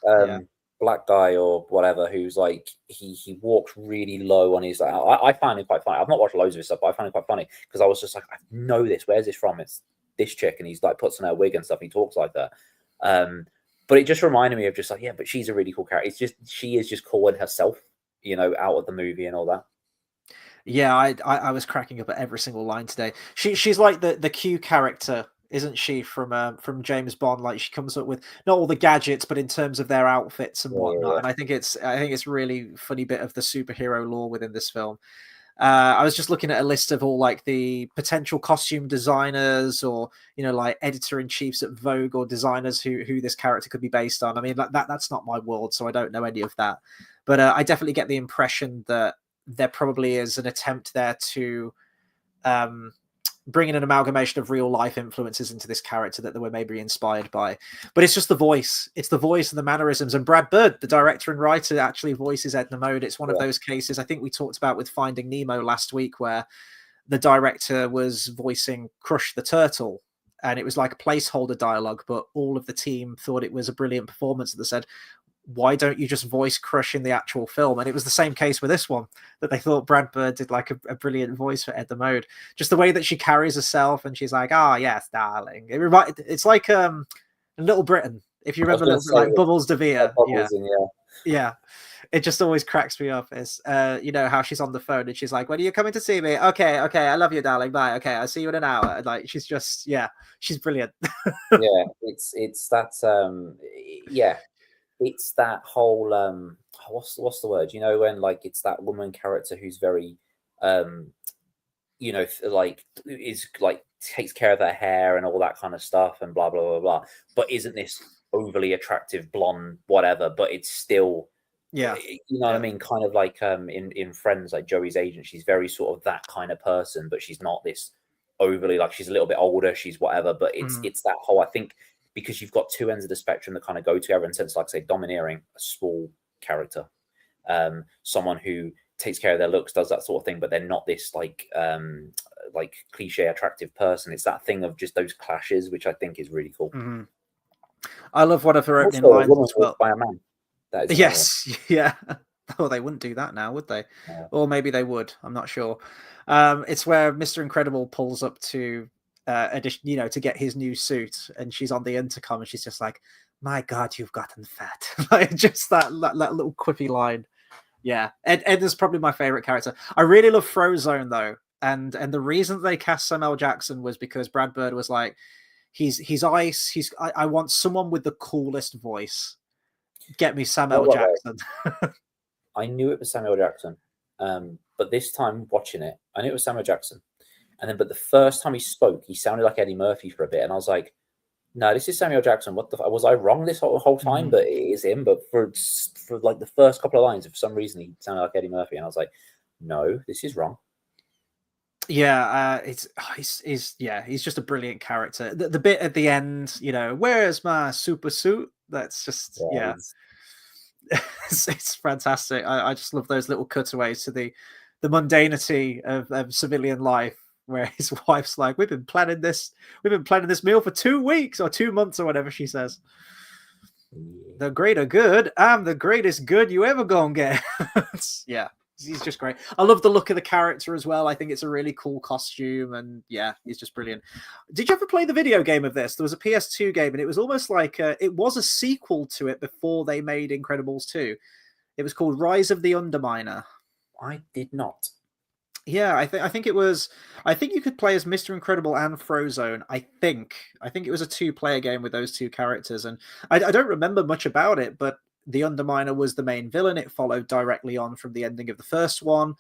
Black guy or whatever who's like he walks really low on his. Like, I find him quite funny. I've not watched loads of his stuff, but I find it quite funny because I was just like, I know this. Where's this from? It's this chick, and he's like puts on her wig and stuff. And he talks like that. But it just reminded me of just like, yeah, but she's a really cool character. It's just she is just cool in herself, out of the movie and all that. Yeah, I was cracking up at every single line today. She's like the Q character, isn't she, from James Bond? Like she comes up with not all the gadgets, but in terms of their outfits and whatnot. Yeah. And I think it's really funny bit of the superhero lore within this film. I was just looking at a list of all like the potential costume designers or like editor-in-chiefs at Vogue or designers who this character could be based on. I mean that's not my world, so I don't know any of that. But I definitely get the impression that there probably is an attempt there to bring in an amalgamation of real life influences into this character that they were maybe inspired by. But it's just the voice. It's the voice and the mannerisms. And Brad Bird, the director and writer, actually voices Edna Mode. It's one of those cases I think we talked about with Finding Nemo last week, where the director was voicing Crush the Turtle. And it was like a placeholder dialogue, but all of the team thought it was a brilliant performance. That said, why don't you just voice Crush in the actual film? And it was the same case with this one, that they thought Brad Bird did like a brilliant voice for Edna Mode. Just the way that she carries herself, and she's like, "Ah, oh, yes, darling." It's like Little Britain, if you remember, like Bubbles DeVere. Yeah. It just always cracks me up. Is how she's on the phone and she's like, "When are you coming to see me?" Okay, I love you, darling. Bye. Okay, I'll see you in an hour. And like she's just she's brilliant. Yeah, it's that it's that whole what's the word? When like it's that woman character who's very like is like takes care of her hair and all that kind of stuff and blah blah blah blah, but isn't this overly attractive blonde whatever, but it's still what I mean, kind of like in Friends, like Joey's agent, she's very sort of that kind of person, but she's not this overly, like she's a little bit older, she's whatever, but it's that whole, I think, because you've got two ends of the spectrum that kind of go together in sense, like say domineering, a small character, someone who takes care of their looks, does that sort of thing, but they're not this like cliche attractive person. It's that thing of just those clashes, which I think is really cool. Mm-hmm. I love one of her opening lines as well. By a man. Yes, yeah. Oh, they wouldn't do that now, would they? Yeah. Or maybe they would. I'm not sure. It's where Mr. Incredible pulls up to edition, you know, to get his new suit, and she's on the intercom and she's just like, "My God, you've gotten fat!" Like just that little quippy line. Yeah, Ed is probably my favorite character. I really love Frozone though, and the reason they cast Samuel Jackson was because Brad Bird was like, he's ice. I want someone with the coolest voice. Get me Samuel Jackson. I knew it was Samuel Jackson, but this time watching it, I knew it was Samuel Jackson, and then but the first time he spoke, he sounded like Eddie Murphy for a bit, and I was like, no, this is Samuel Jackson. What the was I wrong this whole time? But it is him. But for like the first couple of lines, for some reason, he sounded like Eddie Murphy, and I was like, no, this is wrong. Yeah, he's just a brilliant character. The bit at the end, you know, where's my super suit? That's just it's fantastic. I just love those little cutaways to the mundanity of civilian life, where his wife's like, we've been planning this meal for 2 weeks or 2 months or whatever she says. The greater good, I'm the greatest good you ever gonna get. Yeah, he's just great. I love the look of the character as well. I think it's a really cool costume, and yeah, he's just brilliant. Did you ever play the video game of this? There was a PS2 game, and it was almost like it was a sequel to it before they made Incredibles 2. It was called Rise of the Underminer. I did not. Yeah, I think it was. I think you could play as Mr. Incredible and Frozone. I think it was a 2-player game with those 2 characters, and I don't remember much about it. But the Underminer was the main villain. It followed directly on from the ending of the first one.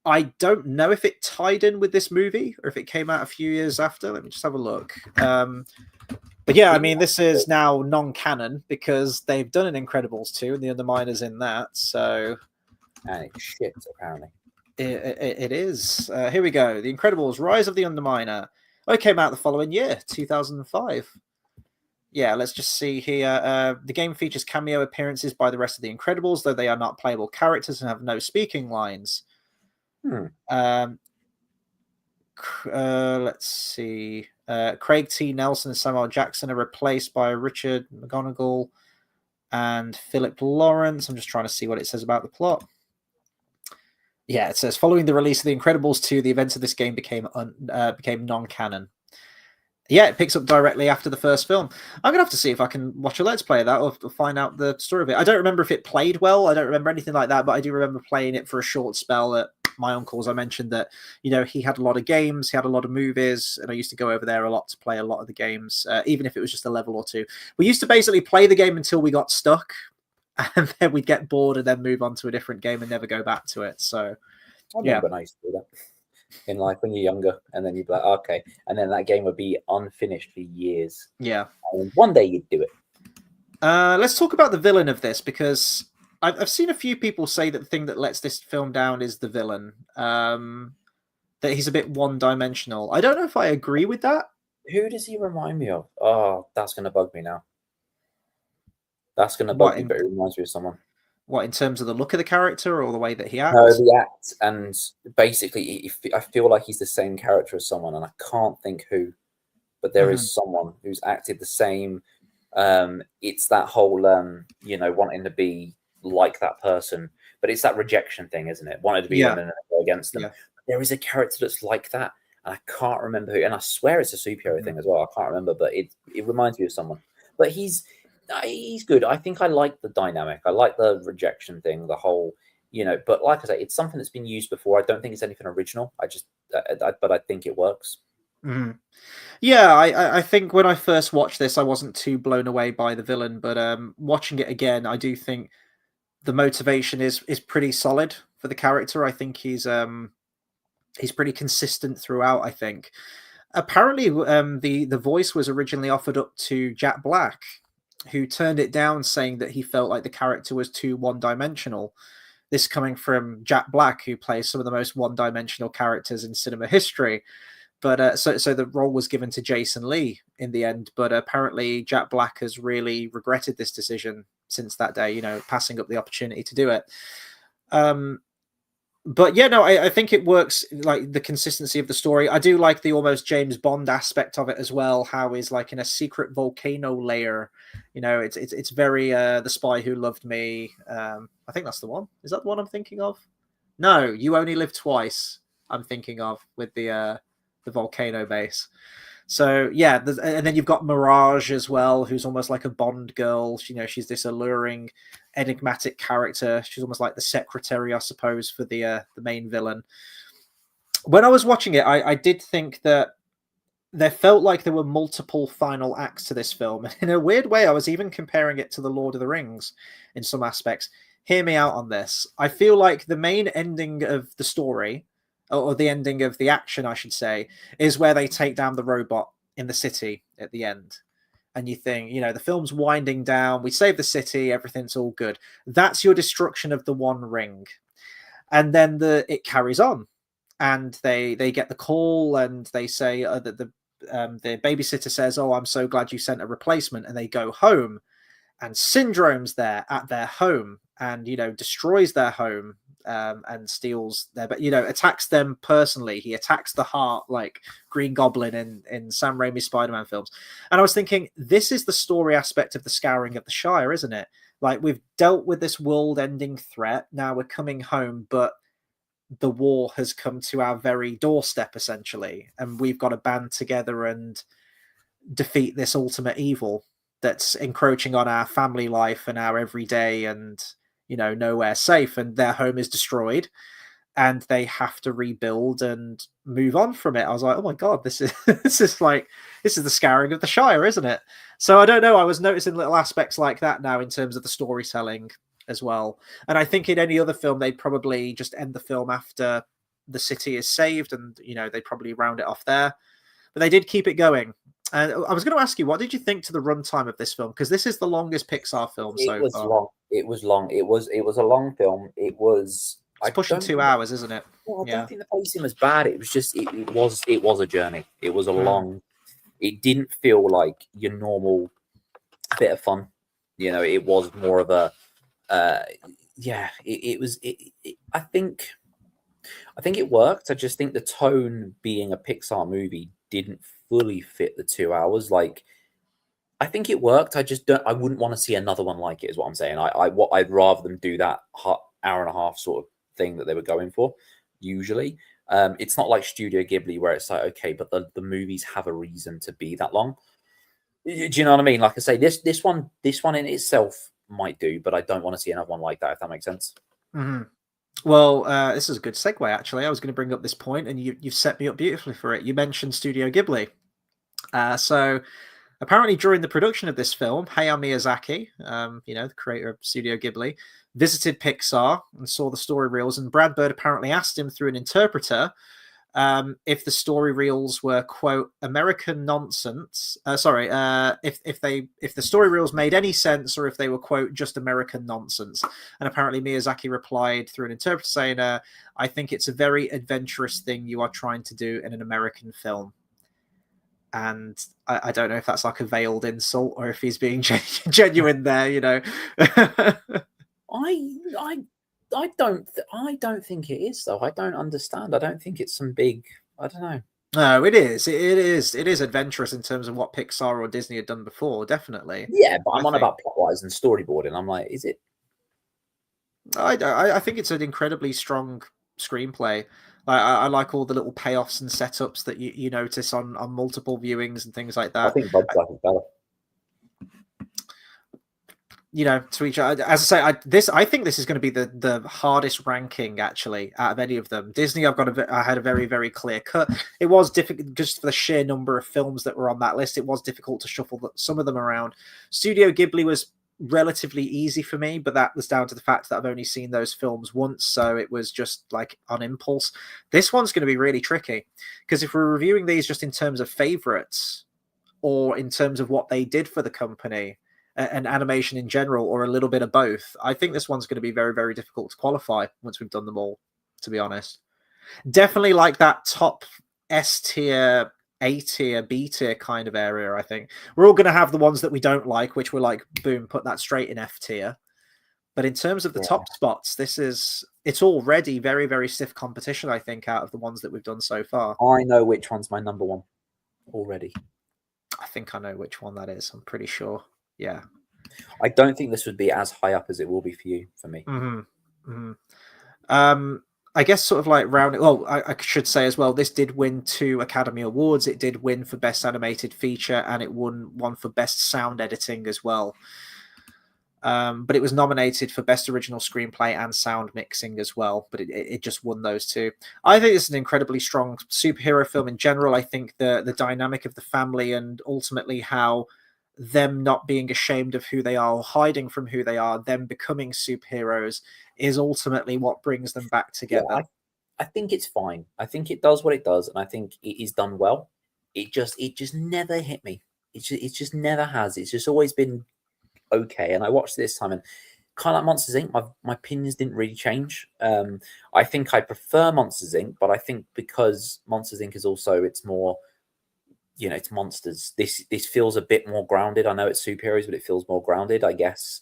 I don't know if it tied in with this movie or if it came out a few years after. Let me just have a look. But yeah, I mean, this is now non-canon because they've done an Incredibles 2, and the Underminer's in that. So, and it's shit apparently. It is. Here we go. The Incredibles: Rise of the Underminer. Oh, it came out the following year, 2005. Yeah, let's just see here. The game features cameo appearances by the rest of the Incredibles, though they are not playable characters and have no speaking lines. Let's see. Craig T. Nelson and Samuel Jackson are replaced by Richard McGonigal and Philip Lawrence. I'm just trying to see what it says about the plot. Yeah, it says, following the release of The Incredibles 2, the events of this game became non-canon. Yeah, it picks up directly after the first film. I'm going to have to see if I can watch a Let's Play of that or find out the story of it. I don't remember if it played well. I don't remember anything like that, but I do remember playing it for a short spell at my uncle's. I mentioned that, you know, he had a lot of games, he had a lot of movies, and I used to go over there a lot to play a lot of the games, even if it was just a level or two. We used to basically play the game until we got stuck, and then we'd get bored and then move on to a different game and never go back to it. So, yeah, but I used to do that in life when you're younger, and then you'd be like, okay, and then that game would be unfinished for years. Yeah, and one day you'd do it. Let's talk about the villain of this, because I've seen a few people say that the thing that lets this film down is the villain. That he's a bit one-dimensional. I don't know if I agree with that. Who does he remind me of? Oh, that's going to bug me now. That's going to bug me, but it reminds me of someone. What, in terms of the look of the character or the way that he acts? No, the act, and basically, I feel like he's the same character as someone, and I can't think who, but there is someone who's acted the same. It's that whole, you know, wanting to be like that person, but it's that rejection thing, isn't it? Wanting to be them and then go against them. Yeah. There is a character that's like that, and I can't remember who, and I swear it's a superhero thing as well. I can't remember, but it reminds me of someone. But he's good. I think I like the dynamic. I like the rejection thing, the whole, you know, but like I say, it's something that's been used before. I don't think it's anything original. But I think it works. Mm-hmm. Yeah, I think when I first watched this, I wasn't too blown away by the villain, but watching it again, I do think the motivation is pretty solid for the character. I think he's pretty consistent throughout, I think. Apparently, the voice was originally offered up to Jack Black, who turned it down, saying that he felt like the character was too one-dimensional. This coming from Jack Black, who plays some of the most one-dimensional characters in cinema history. But so the role was given to Jason Lee in the end. But apparently, Jack Black has really regretted this decision since that day, you know, passing up the opportunity to do it. But yeah, no, I think it works, like the consistency of the story. I do like the almost James Bond aspect of it as well. How he's like in a secret volcano layer. You know, it's very The Spy Who Loved Me. I think that's the one. Is that the one I'm thinking of? No, You Only Live Twice. I'm thinking of with the volcano base. So yeah, and then you've got Mirage as well, who's almost like a Bond girl. She's this alluring, enigmatic character. She's almost like the secretary, I suppose, for the main villain. When I was watching it, I did think that there felt like there were multiple final acts to this film. In a weird way, I was even comparing it to The Lord of the Rings in some aspects. Hear me out on this. I feel like the main ending of the story, or the ending of the action, I should say, is where they take down the robot in the city at the end. And you think, the film's winding down, we save the city, everything's all good. That's your destruction of the One Ring. And then it carries on. And they get the call, and they say that the babysitter says, "Oh, I'm so glad you sent a replacement." And they go home, and Syndrome's there at their home, and destroys their home, and steals their, attacks them personally. He attacks the Heart, like Green Goblin in Sam Raimi's Spider-Man films. And I was thinking, this is the story aspect of the Scouring of the Shire, isn't it? Like, we've dealt with this world-ending threat. Now we're coming home, but the war has come to our very doorstep, essentially, and we've got to band together and defeat this ultimate evil that's encroaching on our family life and our everyday, and nowhere safe. And their home is destroyed, and they have to rebuild and move on from it. I was like, oh my god, this is this is the Scouring of the Shire, isn't it? So I don't know, I was noticing little aspects like that now in terms of the storytelling as well. And I think in any other film, they'd probably just end the film after the city is saved, and they'd probably round it off there. But they did keep it going. And I was going to ask you, what did you think to the runtime of this film? Because this is the longest Pixar film so far. Long. It was long. It was a long film. It was. It's pushing 2 hours, isn't it? Well, I don't think the pacing was bad. It was just it was a journey. It was a long. It didn't feel like your normal bit of fun. It was more of a. It was. I think it worked. I just think the tone, being a Pixar movie, didn't fully fit the 2 hours. Like, I think it worked. I wouldn't want to see another one like it, is what I'm saying. I'd rather them do that hour and a half sort of thing that they were going for. Usually, it's not like Studio Ghibli where it's like, okay, but the movies have a reason to be that long. Do you know what I mean? Like I say, this one in itself might do, but I don't want to see another one like that, if that makes sense. Mm-hmm. Well, this is a good segue, actually. I was going to bring up this point, and you've set me up beautifully for it. You mentioned Studio Ghibli. So apparently during the production of this film, Hayao Miyazaki, the creator of Studio Ghibli, visited Pixar and saw the story reels, and Brad Bird apparently asked him through an interpreter if the story reels were, quote, American nonsense. If the story reels made any sense, or if they were, quote, just American nonsense. And apparently Miyazaki replied through an interpreter saying, I think it's a very adventurous thing you are trying to do in an American film. And I don't know if that's like a veiled insult, or if he's being genuine there, I don't think it is, though. I don't understand. I don't think it's some big. I don't know. No, it is. It is adventurous in terms of what Pixar or Disney had done before, definitely. Yeah, but I'm on about plot-wise and storyboarding. I'm like, is it? I think it's an incredibly strong screenplay. I like all the little payoffs and setups that you notice on multiple viewings and things like that. I think Bud's Life is better. To each other. As I say, I think this is going to be the hardest ranking, actually, out of any of them. Disney, I had a very, very clear cut. It was difficult just for the sheer number of films that were on that list. It was difficult to shuffle some of them around. Studio Ghibli was relatively easy for me, but that was down to the fact that I've only seen those films once, so it was just like on impulse. This one's going to be really tricky, because if we're reviewing these just in terms of favorites, or in terms of what they did for the company and animation in general, or a little bit of both, I think this one's going to be very, very difficult to qualify once we've done them all, to be honest. Definitely like that top S tier, A tier, B tier kind of area, I think. We're all going to have the ones that we don't like, which we're like, boom, put that straight in F tier. But in terms of the top spots, it's already very, very stiff competition, I think, out of the ones that we've done so far. I know which one's my number one already. I think I know which one that is. I'm pretty sure. Yeah. I don't think this would be as high up as it will be for you, for me. Mm-hmm. Mm-hmm. I guess sort of like round. Well, I should say as well, this did win 2 Academy Awards. It did win for Best Animated Feature, and it won one for Best Sound Editing as well. But it was nominated for Best Original Screenplay and Sound Mixing as well. But it just won those two. I think it's an incredibly strong superhero film in general. I think the dynamic of the family and ultimately how them not being ashamed of who they are or hiding from who they are, them becoming superheroes, is ultimately what brings them back together. Yeah, I think it's fine. I think it does what it does, and I think it is done well. It just never hit me. It just never has. It's just always been okay. And I watched this time, and kind of like Monsters Inc. My opinions didn't really change. I think I prefer Monsters Inc., but I think because Monsters Inc. is also, it's more, you know, it's monsters. This feels a bit more grounded. I know it's superheroes, but it feels more grounded. I guess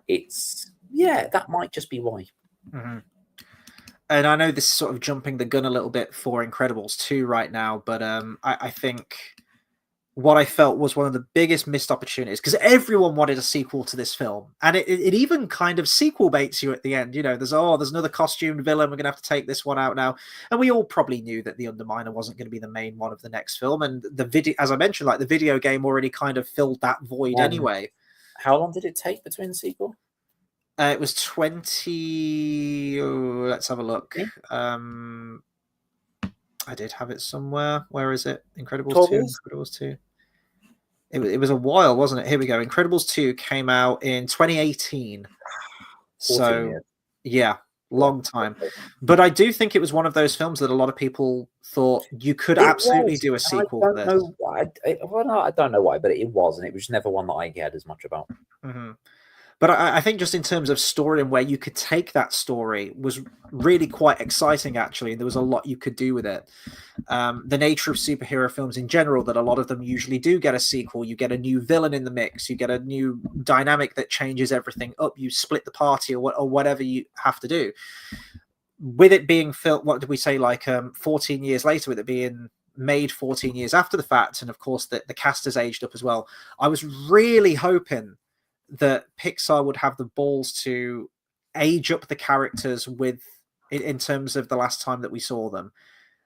it's, yeah, that might just be why. Mm-hmm. And I know this is sort of jumping the gun a little bit for Incredibles 2 right now, but I think what I felt was one of the biggest missed opportunities, because everyone wanted a sequel to this film, and it even kind of sequel baits you at the end. You know, there's another costumed villain, we're gonna have to take this one out now, and we all probably knew that the Underminer wasn't going to be the main one of the next film, and the video, as I mentioned, like the video game already kind of filled that void anyway. How long did it take between the sequel? It was 20. Let's have a look. I did have it somewhere. Where is it? Incredibles 2. Incredibles 2. It was a while, wasn't it? Here we go. Incredibles 2 came out in 2018. So, years. Yeah, long time. But I do think it was one of those films that a lot of people thought you could absolutely do a sequel for this. Know why. I don't know why, but it was, and it was never one that I cared as much about. Mm-hmm. But I think just in terms of story and where you could take that story was really quite exciting, actually. And there was a lot you could do with it. The nature of superhero films in general, that a lot of them usually do get a sequel. You get a new villain in the mix. You get a new dynamic that changes everything up. You split the party or whatever you have to do. With it being filmed, what did we say, like 14 years later, with it being made 14 years after the fact, and of course the cast has aged up as well. I was really hoping that Pixar would have the balls to age up the characters with in terms of the last time that we saw them,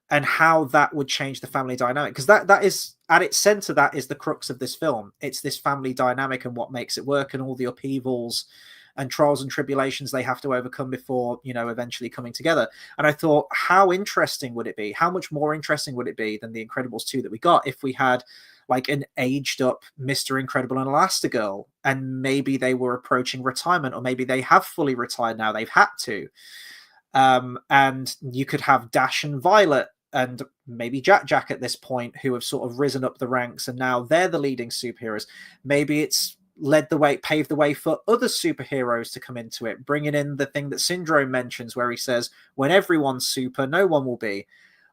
and how that would change the family dynamic, because that is at its center, that is the crux of this film. It's this family dynamic and what makes it work, and all the upheavals and trials and tribulations they have to overcome before, you know, eventually coming together. And I thought, how interesting would it be? How much more interesting would it be than the Incredibles 2 that we got if we had like an aged up Mr. Incredible and Elastigirl, and maybe they were approaching retirement, or maybe they have fully retired now, they've had to. And you could have Dash and Violet, and maybe Jack at this point, who have sort of risen up the ranks, and now they're the leading superheroes. Maybe it's paved the way for other superheroes to come into it, bringing in the thing that Syndrome mentions, where he says, when everyone's super, no one will be.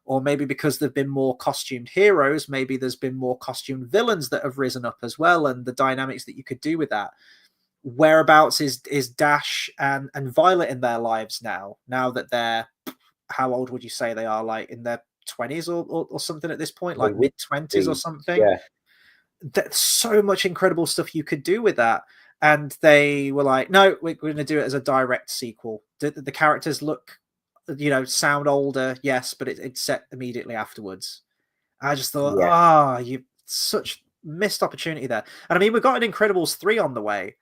Or maybe because there've been more costumed heroes, maybe there's been more costumed villains that have risen up as well, and the dynamics that you could do with that. Whereabouts is Dash and Violet in their lives now that they're, how old would you say they are, like in their 20s or something at this point, like mid-20s or something? Yeah. There's so much incredible stuff you could do with that. And they were like, no, we're going to do it as a direct sequel. The characters look, you know, sound older, yes, but it's set immediately afterwards. I just thought, you such missed opportunity there. And I mean, we've got an Incredibles 3 on the way.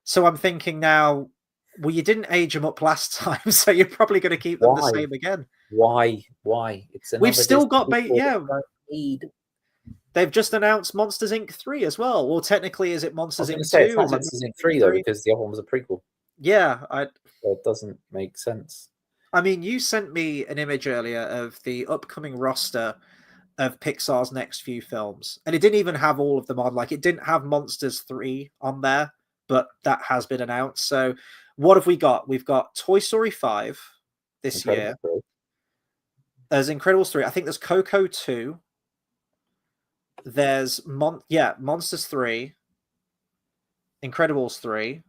So I'm thinking now, well, you didn't age them up last time, so you're probably going to keep them the same again. Why? We've still got They've just announced Monsters Inc. 3 as well. Well, technically, is it Monsters Inc. 2? It's not Monsters Inc. 3 though, because the other one was a prequel. Yeah, so it doesn't make sense. I mean, you sent me an image earlier of the upcoming roster of Pixar's next few films, and it didn't even have all of them on. Like, it didn't have Monsters 3 on there, but that has been announced. So what have we got? We've got Toy Story 5 this year. There's Incredibles 3. I think there's Coco 2. There's Monsters 3, Incredibles 3,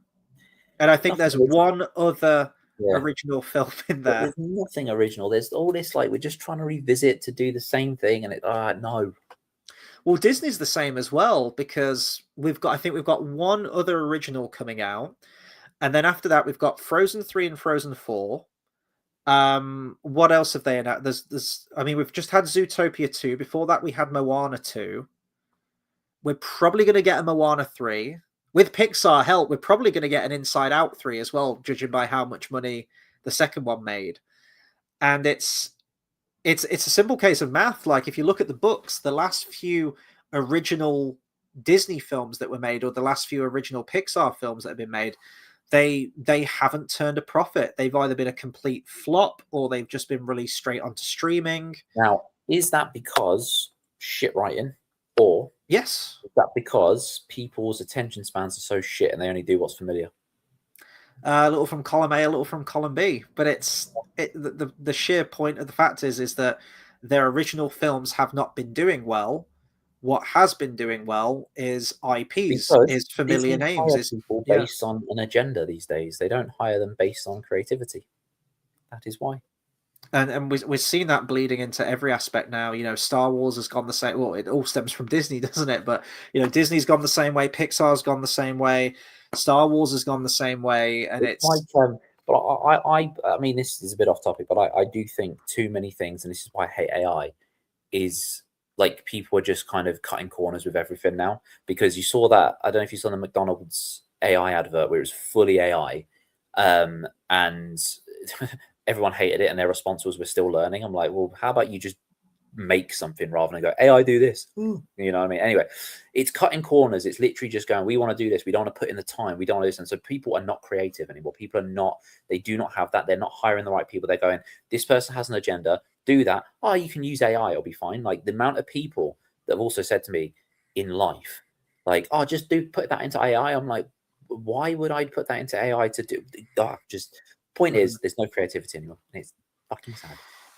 and I think there's one other original film in there. There's nothing original. There's all this, like, we're just trying to revisit to do the same thing, and it no. Well, Disney's the same as well, because we've got one other original coming out, and then after that we've got Frozen 3 and Frozen 4, What else have they announced? There's. I mean, we've just had Zootopia 2. Before that, we had Moana 2. We're probably going to get a Moana 3. With Pixar help, we're probably going to get an Inside Out 3 as well, judging by how much money the second one made. And it's a simple case of math. Like, if you look at the books, the last few original Disney films that were made, or the last few original Pixar films that have been made, they haven't turned a profit. They've either been a complete flop, or they've just been released straight onto streaming. Now, is that because shit writing, or Yes, is that because people's attention spans are so shit and they only do what's familiar? a little from column A, a little from column B. But the sheer point of the fact is that their original films have not been doing well. What has been doing well is IPs, Because is familiar Disney names, hire is people yeah. based on an agenda these days. They don't hire them based on creativity. That is why. And we've seen that bleeding into every aspect now. You know, Star Wars has gone the same. Well, it all stems from Disney, doesn't it? But you know, Disney's gone the same way. Pixar's gone the same way. Star Wars has gone the same way, and it's like, but I mean, this is a bit off topic, but I do think too many things, and this is why I hate AI, is like people are just kind of cutting corners with everything now. Because you saw that, I don't know if you saw the McDonald's AI advert where it was fully AI, and everyone hated it, and their response was, "We're still learning." I'm like, well, how about you just make something rather than go, AI, do this. You know what I mean? Anyway, it's cutting corners. It's literally just going, we want to do this. We don't want to put in the time. We don't want to listen. So people are not creative anymore. People are not, they do not have that. They're not hiring the right people. They're going, this person has an agenda. Do that. Oh, you can use AI. It'll be fine. Like the amount of people that have also said to me in life, like, oh, just put that into AI. I'm like, why would I put that into AI to do? Just point is, there's no creativity anymore. And it's fucking sad.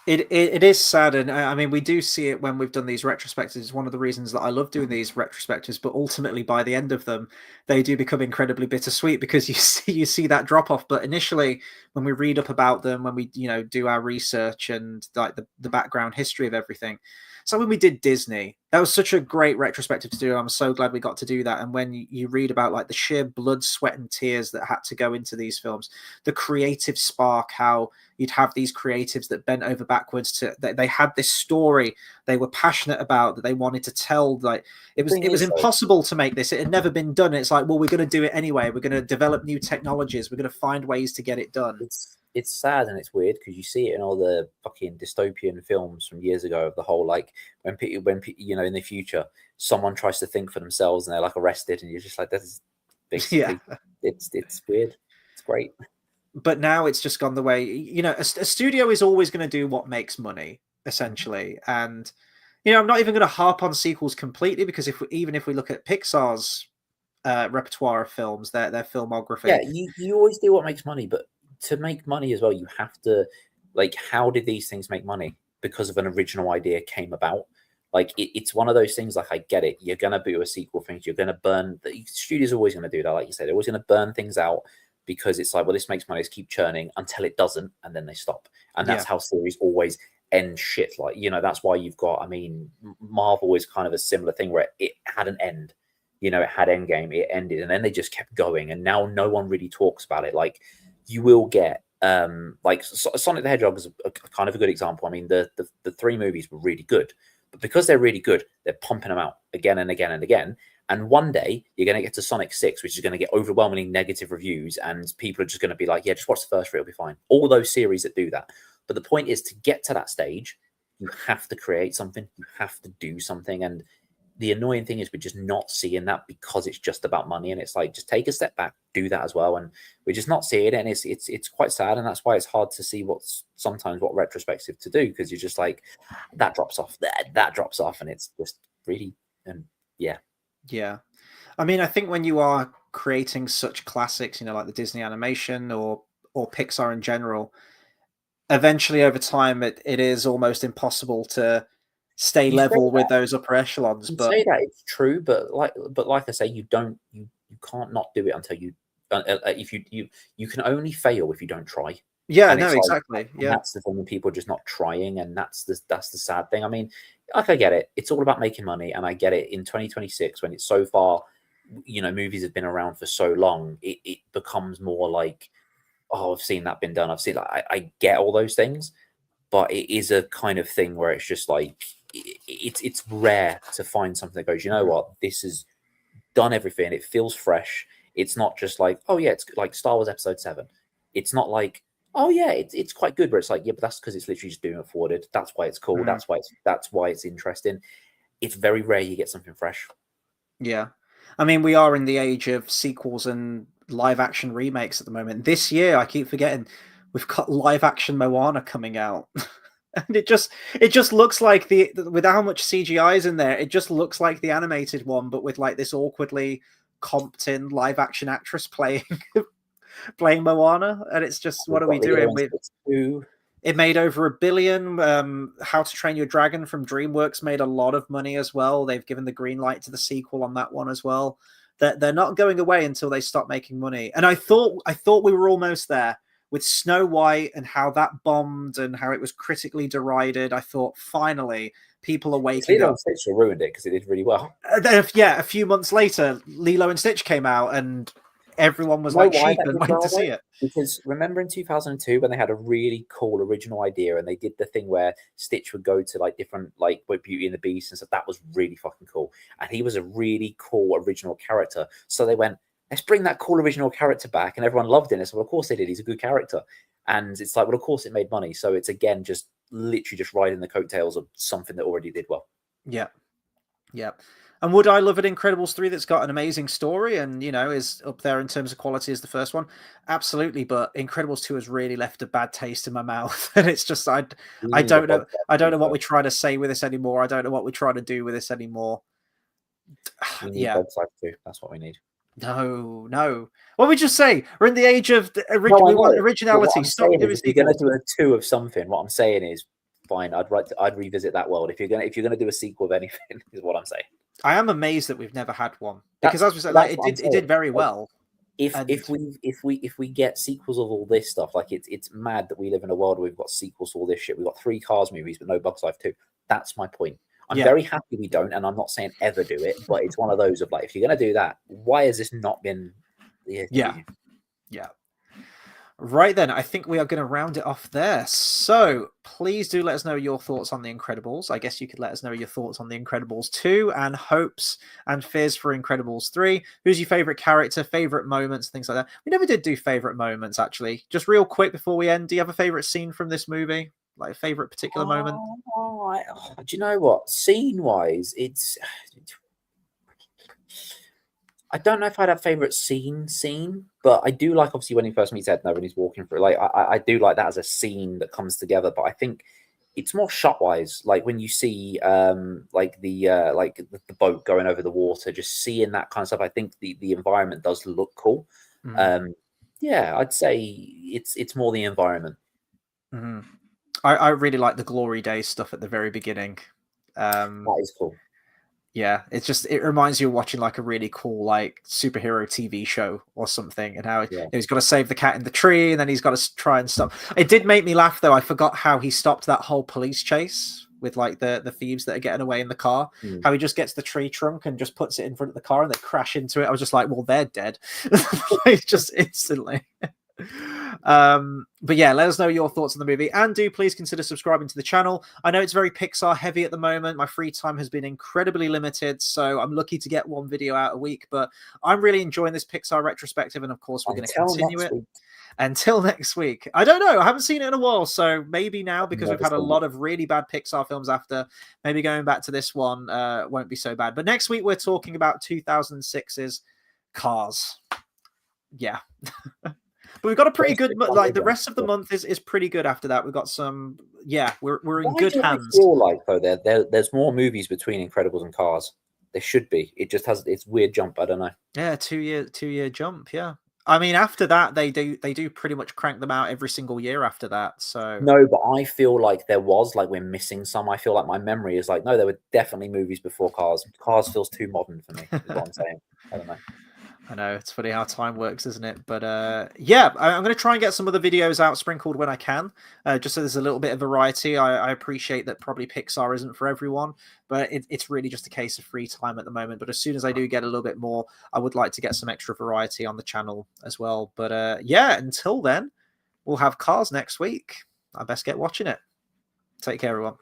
It is sad, and I mean, we do see it when we've done these retrospectives. It's one of the reasons that I love doing these retrospectives. But ultimately, by the end of them, they do become incredibly bittersweet because you see that drop off. But initially, when we read up about them, when we do our research and like the background history of everything. So when we did Disney, that was such a great retrospective to do. I'm so glad we got to do that. And when you read about like the sheer blood, sweat, and tears that had to go into these films, the creative spark, how you'd have these creatives that bent over backwards to they had this story they were passionate about that they wanted to tell. Like it was impossible to make this. It had never been done. It's like, well, we're going to do it anyway. We're going to develop new technologies. We're going to find ways to get it done. It's sad and it's weird because you see it in all the fucking dystopian films from years ago of the whole, like when in the future someone tries to think for themselves and they're like arrested and you're just like, that is basically it's weird. It's great. But now it's just gone the way, a studio is always going to do what makes money, essentially. And, I'm not even going to harp on sequels completely because even if we look at Pixar's repertoire of films, their filmography. Yeah, you always do what makes money, but to make money as well, you have to, like, how did these things make money? Because of an original idea came about. Like, it's one of those things, like, I get it. You're going to do a sequel thing. You're going to burn, the studio's always going to do that, like you said. They're always going to burn things out because it's like, well, this makes money, let's keep churning until it doesn't, and then they stop. And that's how series always end shit. Like, that's why you've got, I mean, Marvel is kind of a similar thing where it had an end. It had Endgame, it ended, and then they just kept going, and now no one really talks about it. Like, you will get like Sonic the Hedgehog is a kind of a good example. I mean, the 3 movies were really good, but because they're really good, they're pumping them out again and again and again. And one day you're going to get to Sonic 6, which is going to get overwhelmingly negative reviews, and people are just going to be like, yeah, just watch the first 3, it'll be fine. All those series that do that. But the point is, to get to that stage, you have to create something, you have to do something. And the annoying thing is we're just not seeing that because it's just about money, and it's like, just take a step back, do that as well, and we're just not seeing it, and it's quite sad, and that's why it's hard to see what retrospective to do, because you're just like, that drops off, that drops off, and it's just really, and yeah. I mean, I think when you are creating such classics, like the Disney animation or Pixar in general, eventually over time it is almost impossible to stay level with those upper echelons. But say that it's true, but like I say, you can't not do it until you if you can only fail if you don't try. Yeah, no, exactly. Yeah, that's the thing when people are just not trying, and that's the sad thing. I mean, like, I get it. It's all about making money, and I get it. In 2026, when it's so far, movies have been around for so long, it becomes more like oh, I've seen that been done. I've seen like I get all those things, but it is a kind of thing where it's just like it's rare to find something that goes, you know what, this has done everything. It feels fresh. It's not just like, oh yeah, it's like Star Wars Episode 7. It's not like, oh yeah, it's quite good, but it's like, yeah, but that's because it's literally just doing it forwarded. That's why it's cool. Mm. That's why it's interesting. It's very rare you get something fresh. Yeah. I mean, we are in the age of sequels and live action remakes at the moment. This year, I keep forgetting, we've got live action Moana coming out. And it just looks like with how much CGI is in there, it just looks like the animated one, but with like this awkwardly comped in live action actress playing playing Moana. And it's just, what We've are got we Lilo doing and with Stitch 2. it? Made over $1 billion. How to Train Your Dragon from DreamWorks made a lot of money as well. They've given the green light to the sequel on that one as well. They're not going away until they stop making money. And I thought we were almost there with Snow White and how that bombed and how it was critically derided. I thought finally people are waking Lilo up. and Stitch ruined it because it did really well. Then, yeah, a few months later, Lilo and Stitch came out and everyone was You know like why sheep that and did went well to see though? it. Because remember in 2002 when they had a really cool original idea and they did the thing where Stitch would go to like different like with Beauty and the Beast and stuff. That was really fucking cool, and he was a really cool original character. So they went, let's bring that cool original character back, and everyone loved it. So well, of course they did. He's a good character, and it's like, well, of course it made money. So it's again just literally just riding the coattails of something that already did well. Yeah. Yeah. And would I love an Incredibles 3 that's got an amazing story and, is up there in terms of quality as the first one? Absolutely. But Incredibles 2 has really left a bad taste in my mouth. And it's just, We I need a don't know. podcast I don't know what first. we're trying to say with this anymore. I don't know what we're trying to do with this anymore. We need Yeah. Dog's Life 2. That's what we need. No. What we just say? We're in the age of No, I we want know. But what originality. I'm Stop saying is, doing if you're going sequels. to do a 2 of something, what I'm saying is, fine. I'd revisit that world. If you're gonna do a sequel of anything, is what I'm saying. I am amazed that we've never had one because, as we said, like That's what I'm it did saying. very Like, well. if And if we get sequels of all this stuff, like it's mad that we live in a world where we've got sequels to all this shit. We've got 3 Cars movies, but no Bugs Life 2. That's my point. I'm yeah, very happy we don't, and I'm not saying ever do it, but it's one of those of like, if you're gonna do that, why has this not been? yeah. Right then, I think we are going to round it off there. So please do let us know your thoughts on The Incredibles. I guess you could let us know your thoughts on The Incredibles 2 and hopes and fears for Incredibles 3. Who's your favorite character, favorite moments, things like that. We never did do favorite moments, actually. Just real quick before we end, do you have a favorite scene from this movie? Like a favorite particular moment? Do you know what? Scene-wise, I don't know if I'd have favorite scene, but I do like obviously when he first meets Edna and he's walking through. Like I do like that as a scene that comes together. But I think it's more shot wise, like when you see like the boat going over the water, just seeing that kind of stuff. I think the environment does look cool. Mm-hmm. Yeah, I'd say it's more the environment. Mm-hmm. I really like the Glory Days stuff at the very beginning. That is cool. Yeah, it reminds you of watching like a really cool like superhero TV show or something, and how he's got to save the cat in the tree, and then he's got to try and stop. It did make me laugh though. I forgot how he stopped that whole police chase with like the thieves that are getting away in the car. How he just gets the tree trunk and just puts it in front of the car, and they crash into it. I was just like, well, they're dead, like, just instantly. But yeah, let us know your thoughts on the movie, and do please consider subscribing to the channel. I know it's very Pixar heavy at the moment. My free time has been incredibly limited, so I'm lucky to get one video out a week, but I'm really enjoying this Pixar retrospective, and of course we're going to continue it until next week. I don't know, I haven't seen it in a while, so maybe now, because we've had a lot of really bad Pixar films after, maybe going back to this one won't be so bad. But next week we're talking about 2006's Cars. Yeah. But we've got a pretty good, like the rest of the month is pretty good after that. We've got some, we're in good hands. I feel like though there's more movies between Incredibles and Cars. There should be. It just has it's weird jump. I don't know. Yeah, 2 year jump. Yeah, I mean after that they do pretty much crank them out every single year after that. So no, but I feel like there was like we're missing some. I feel like my memory is like no, there were definitely movies before Cars. Cars feels too modern for me. Is what I'm saying. I don't know. I know, it's funny how time works, isn't it? But yeah, I'm going to try and get some other videos out sprinkled when I can, just so there's a little bit of variety. I appreciate that probably Pixar isn't for everyone, but it's really just a case of free time at the moment. But as soon as I do get a little bit more, I would like to get some extra variety on the channel as well. But yeah, until then, we'll have Cars next week. I best get watching it. Take care, everyone.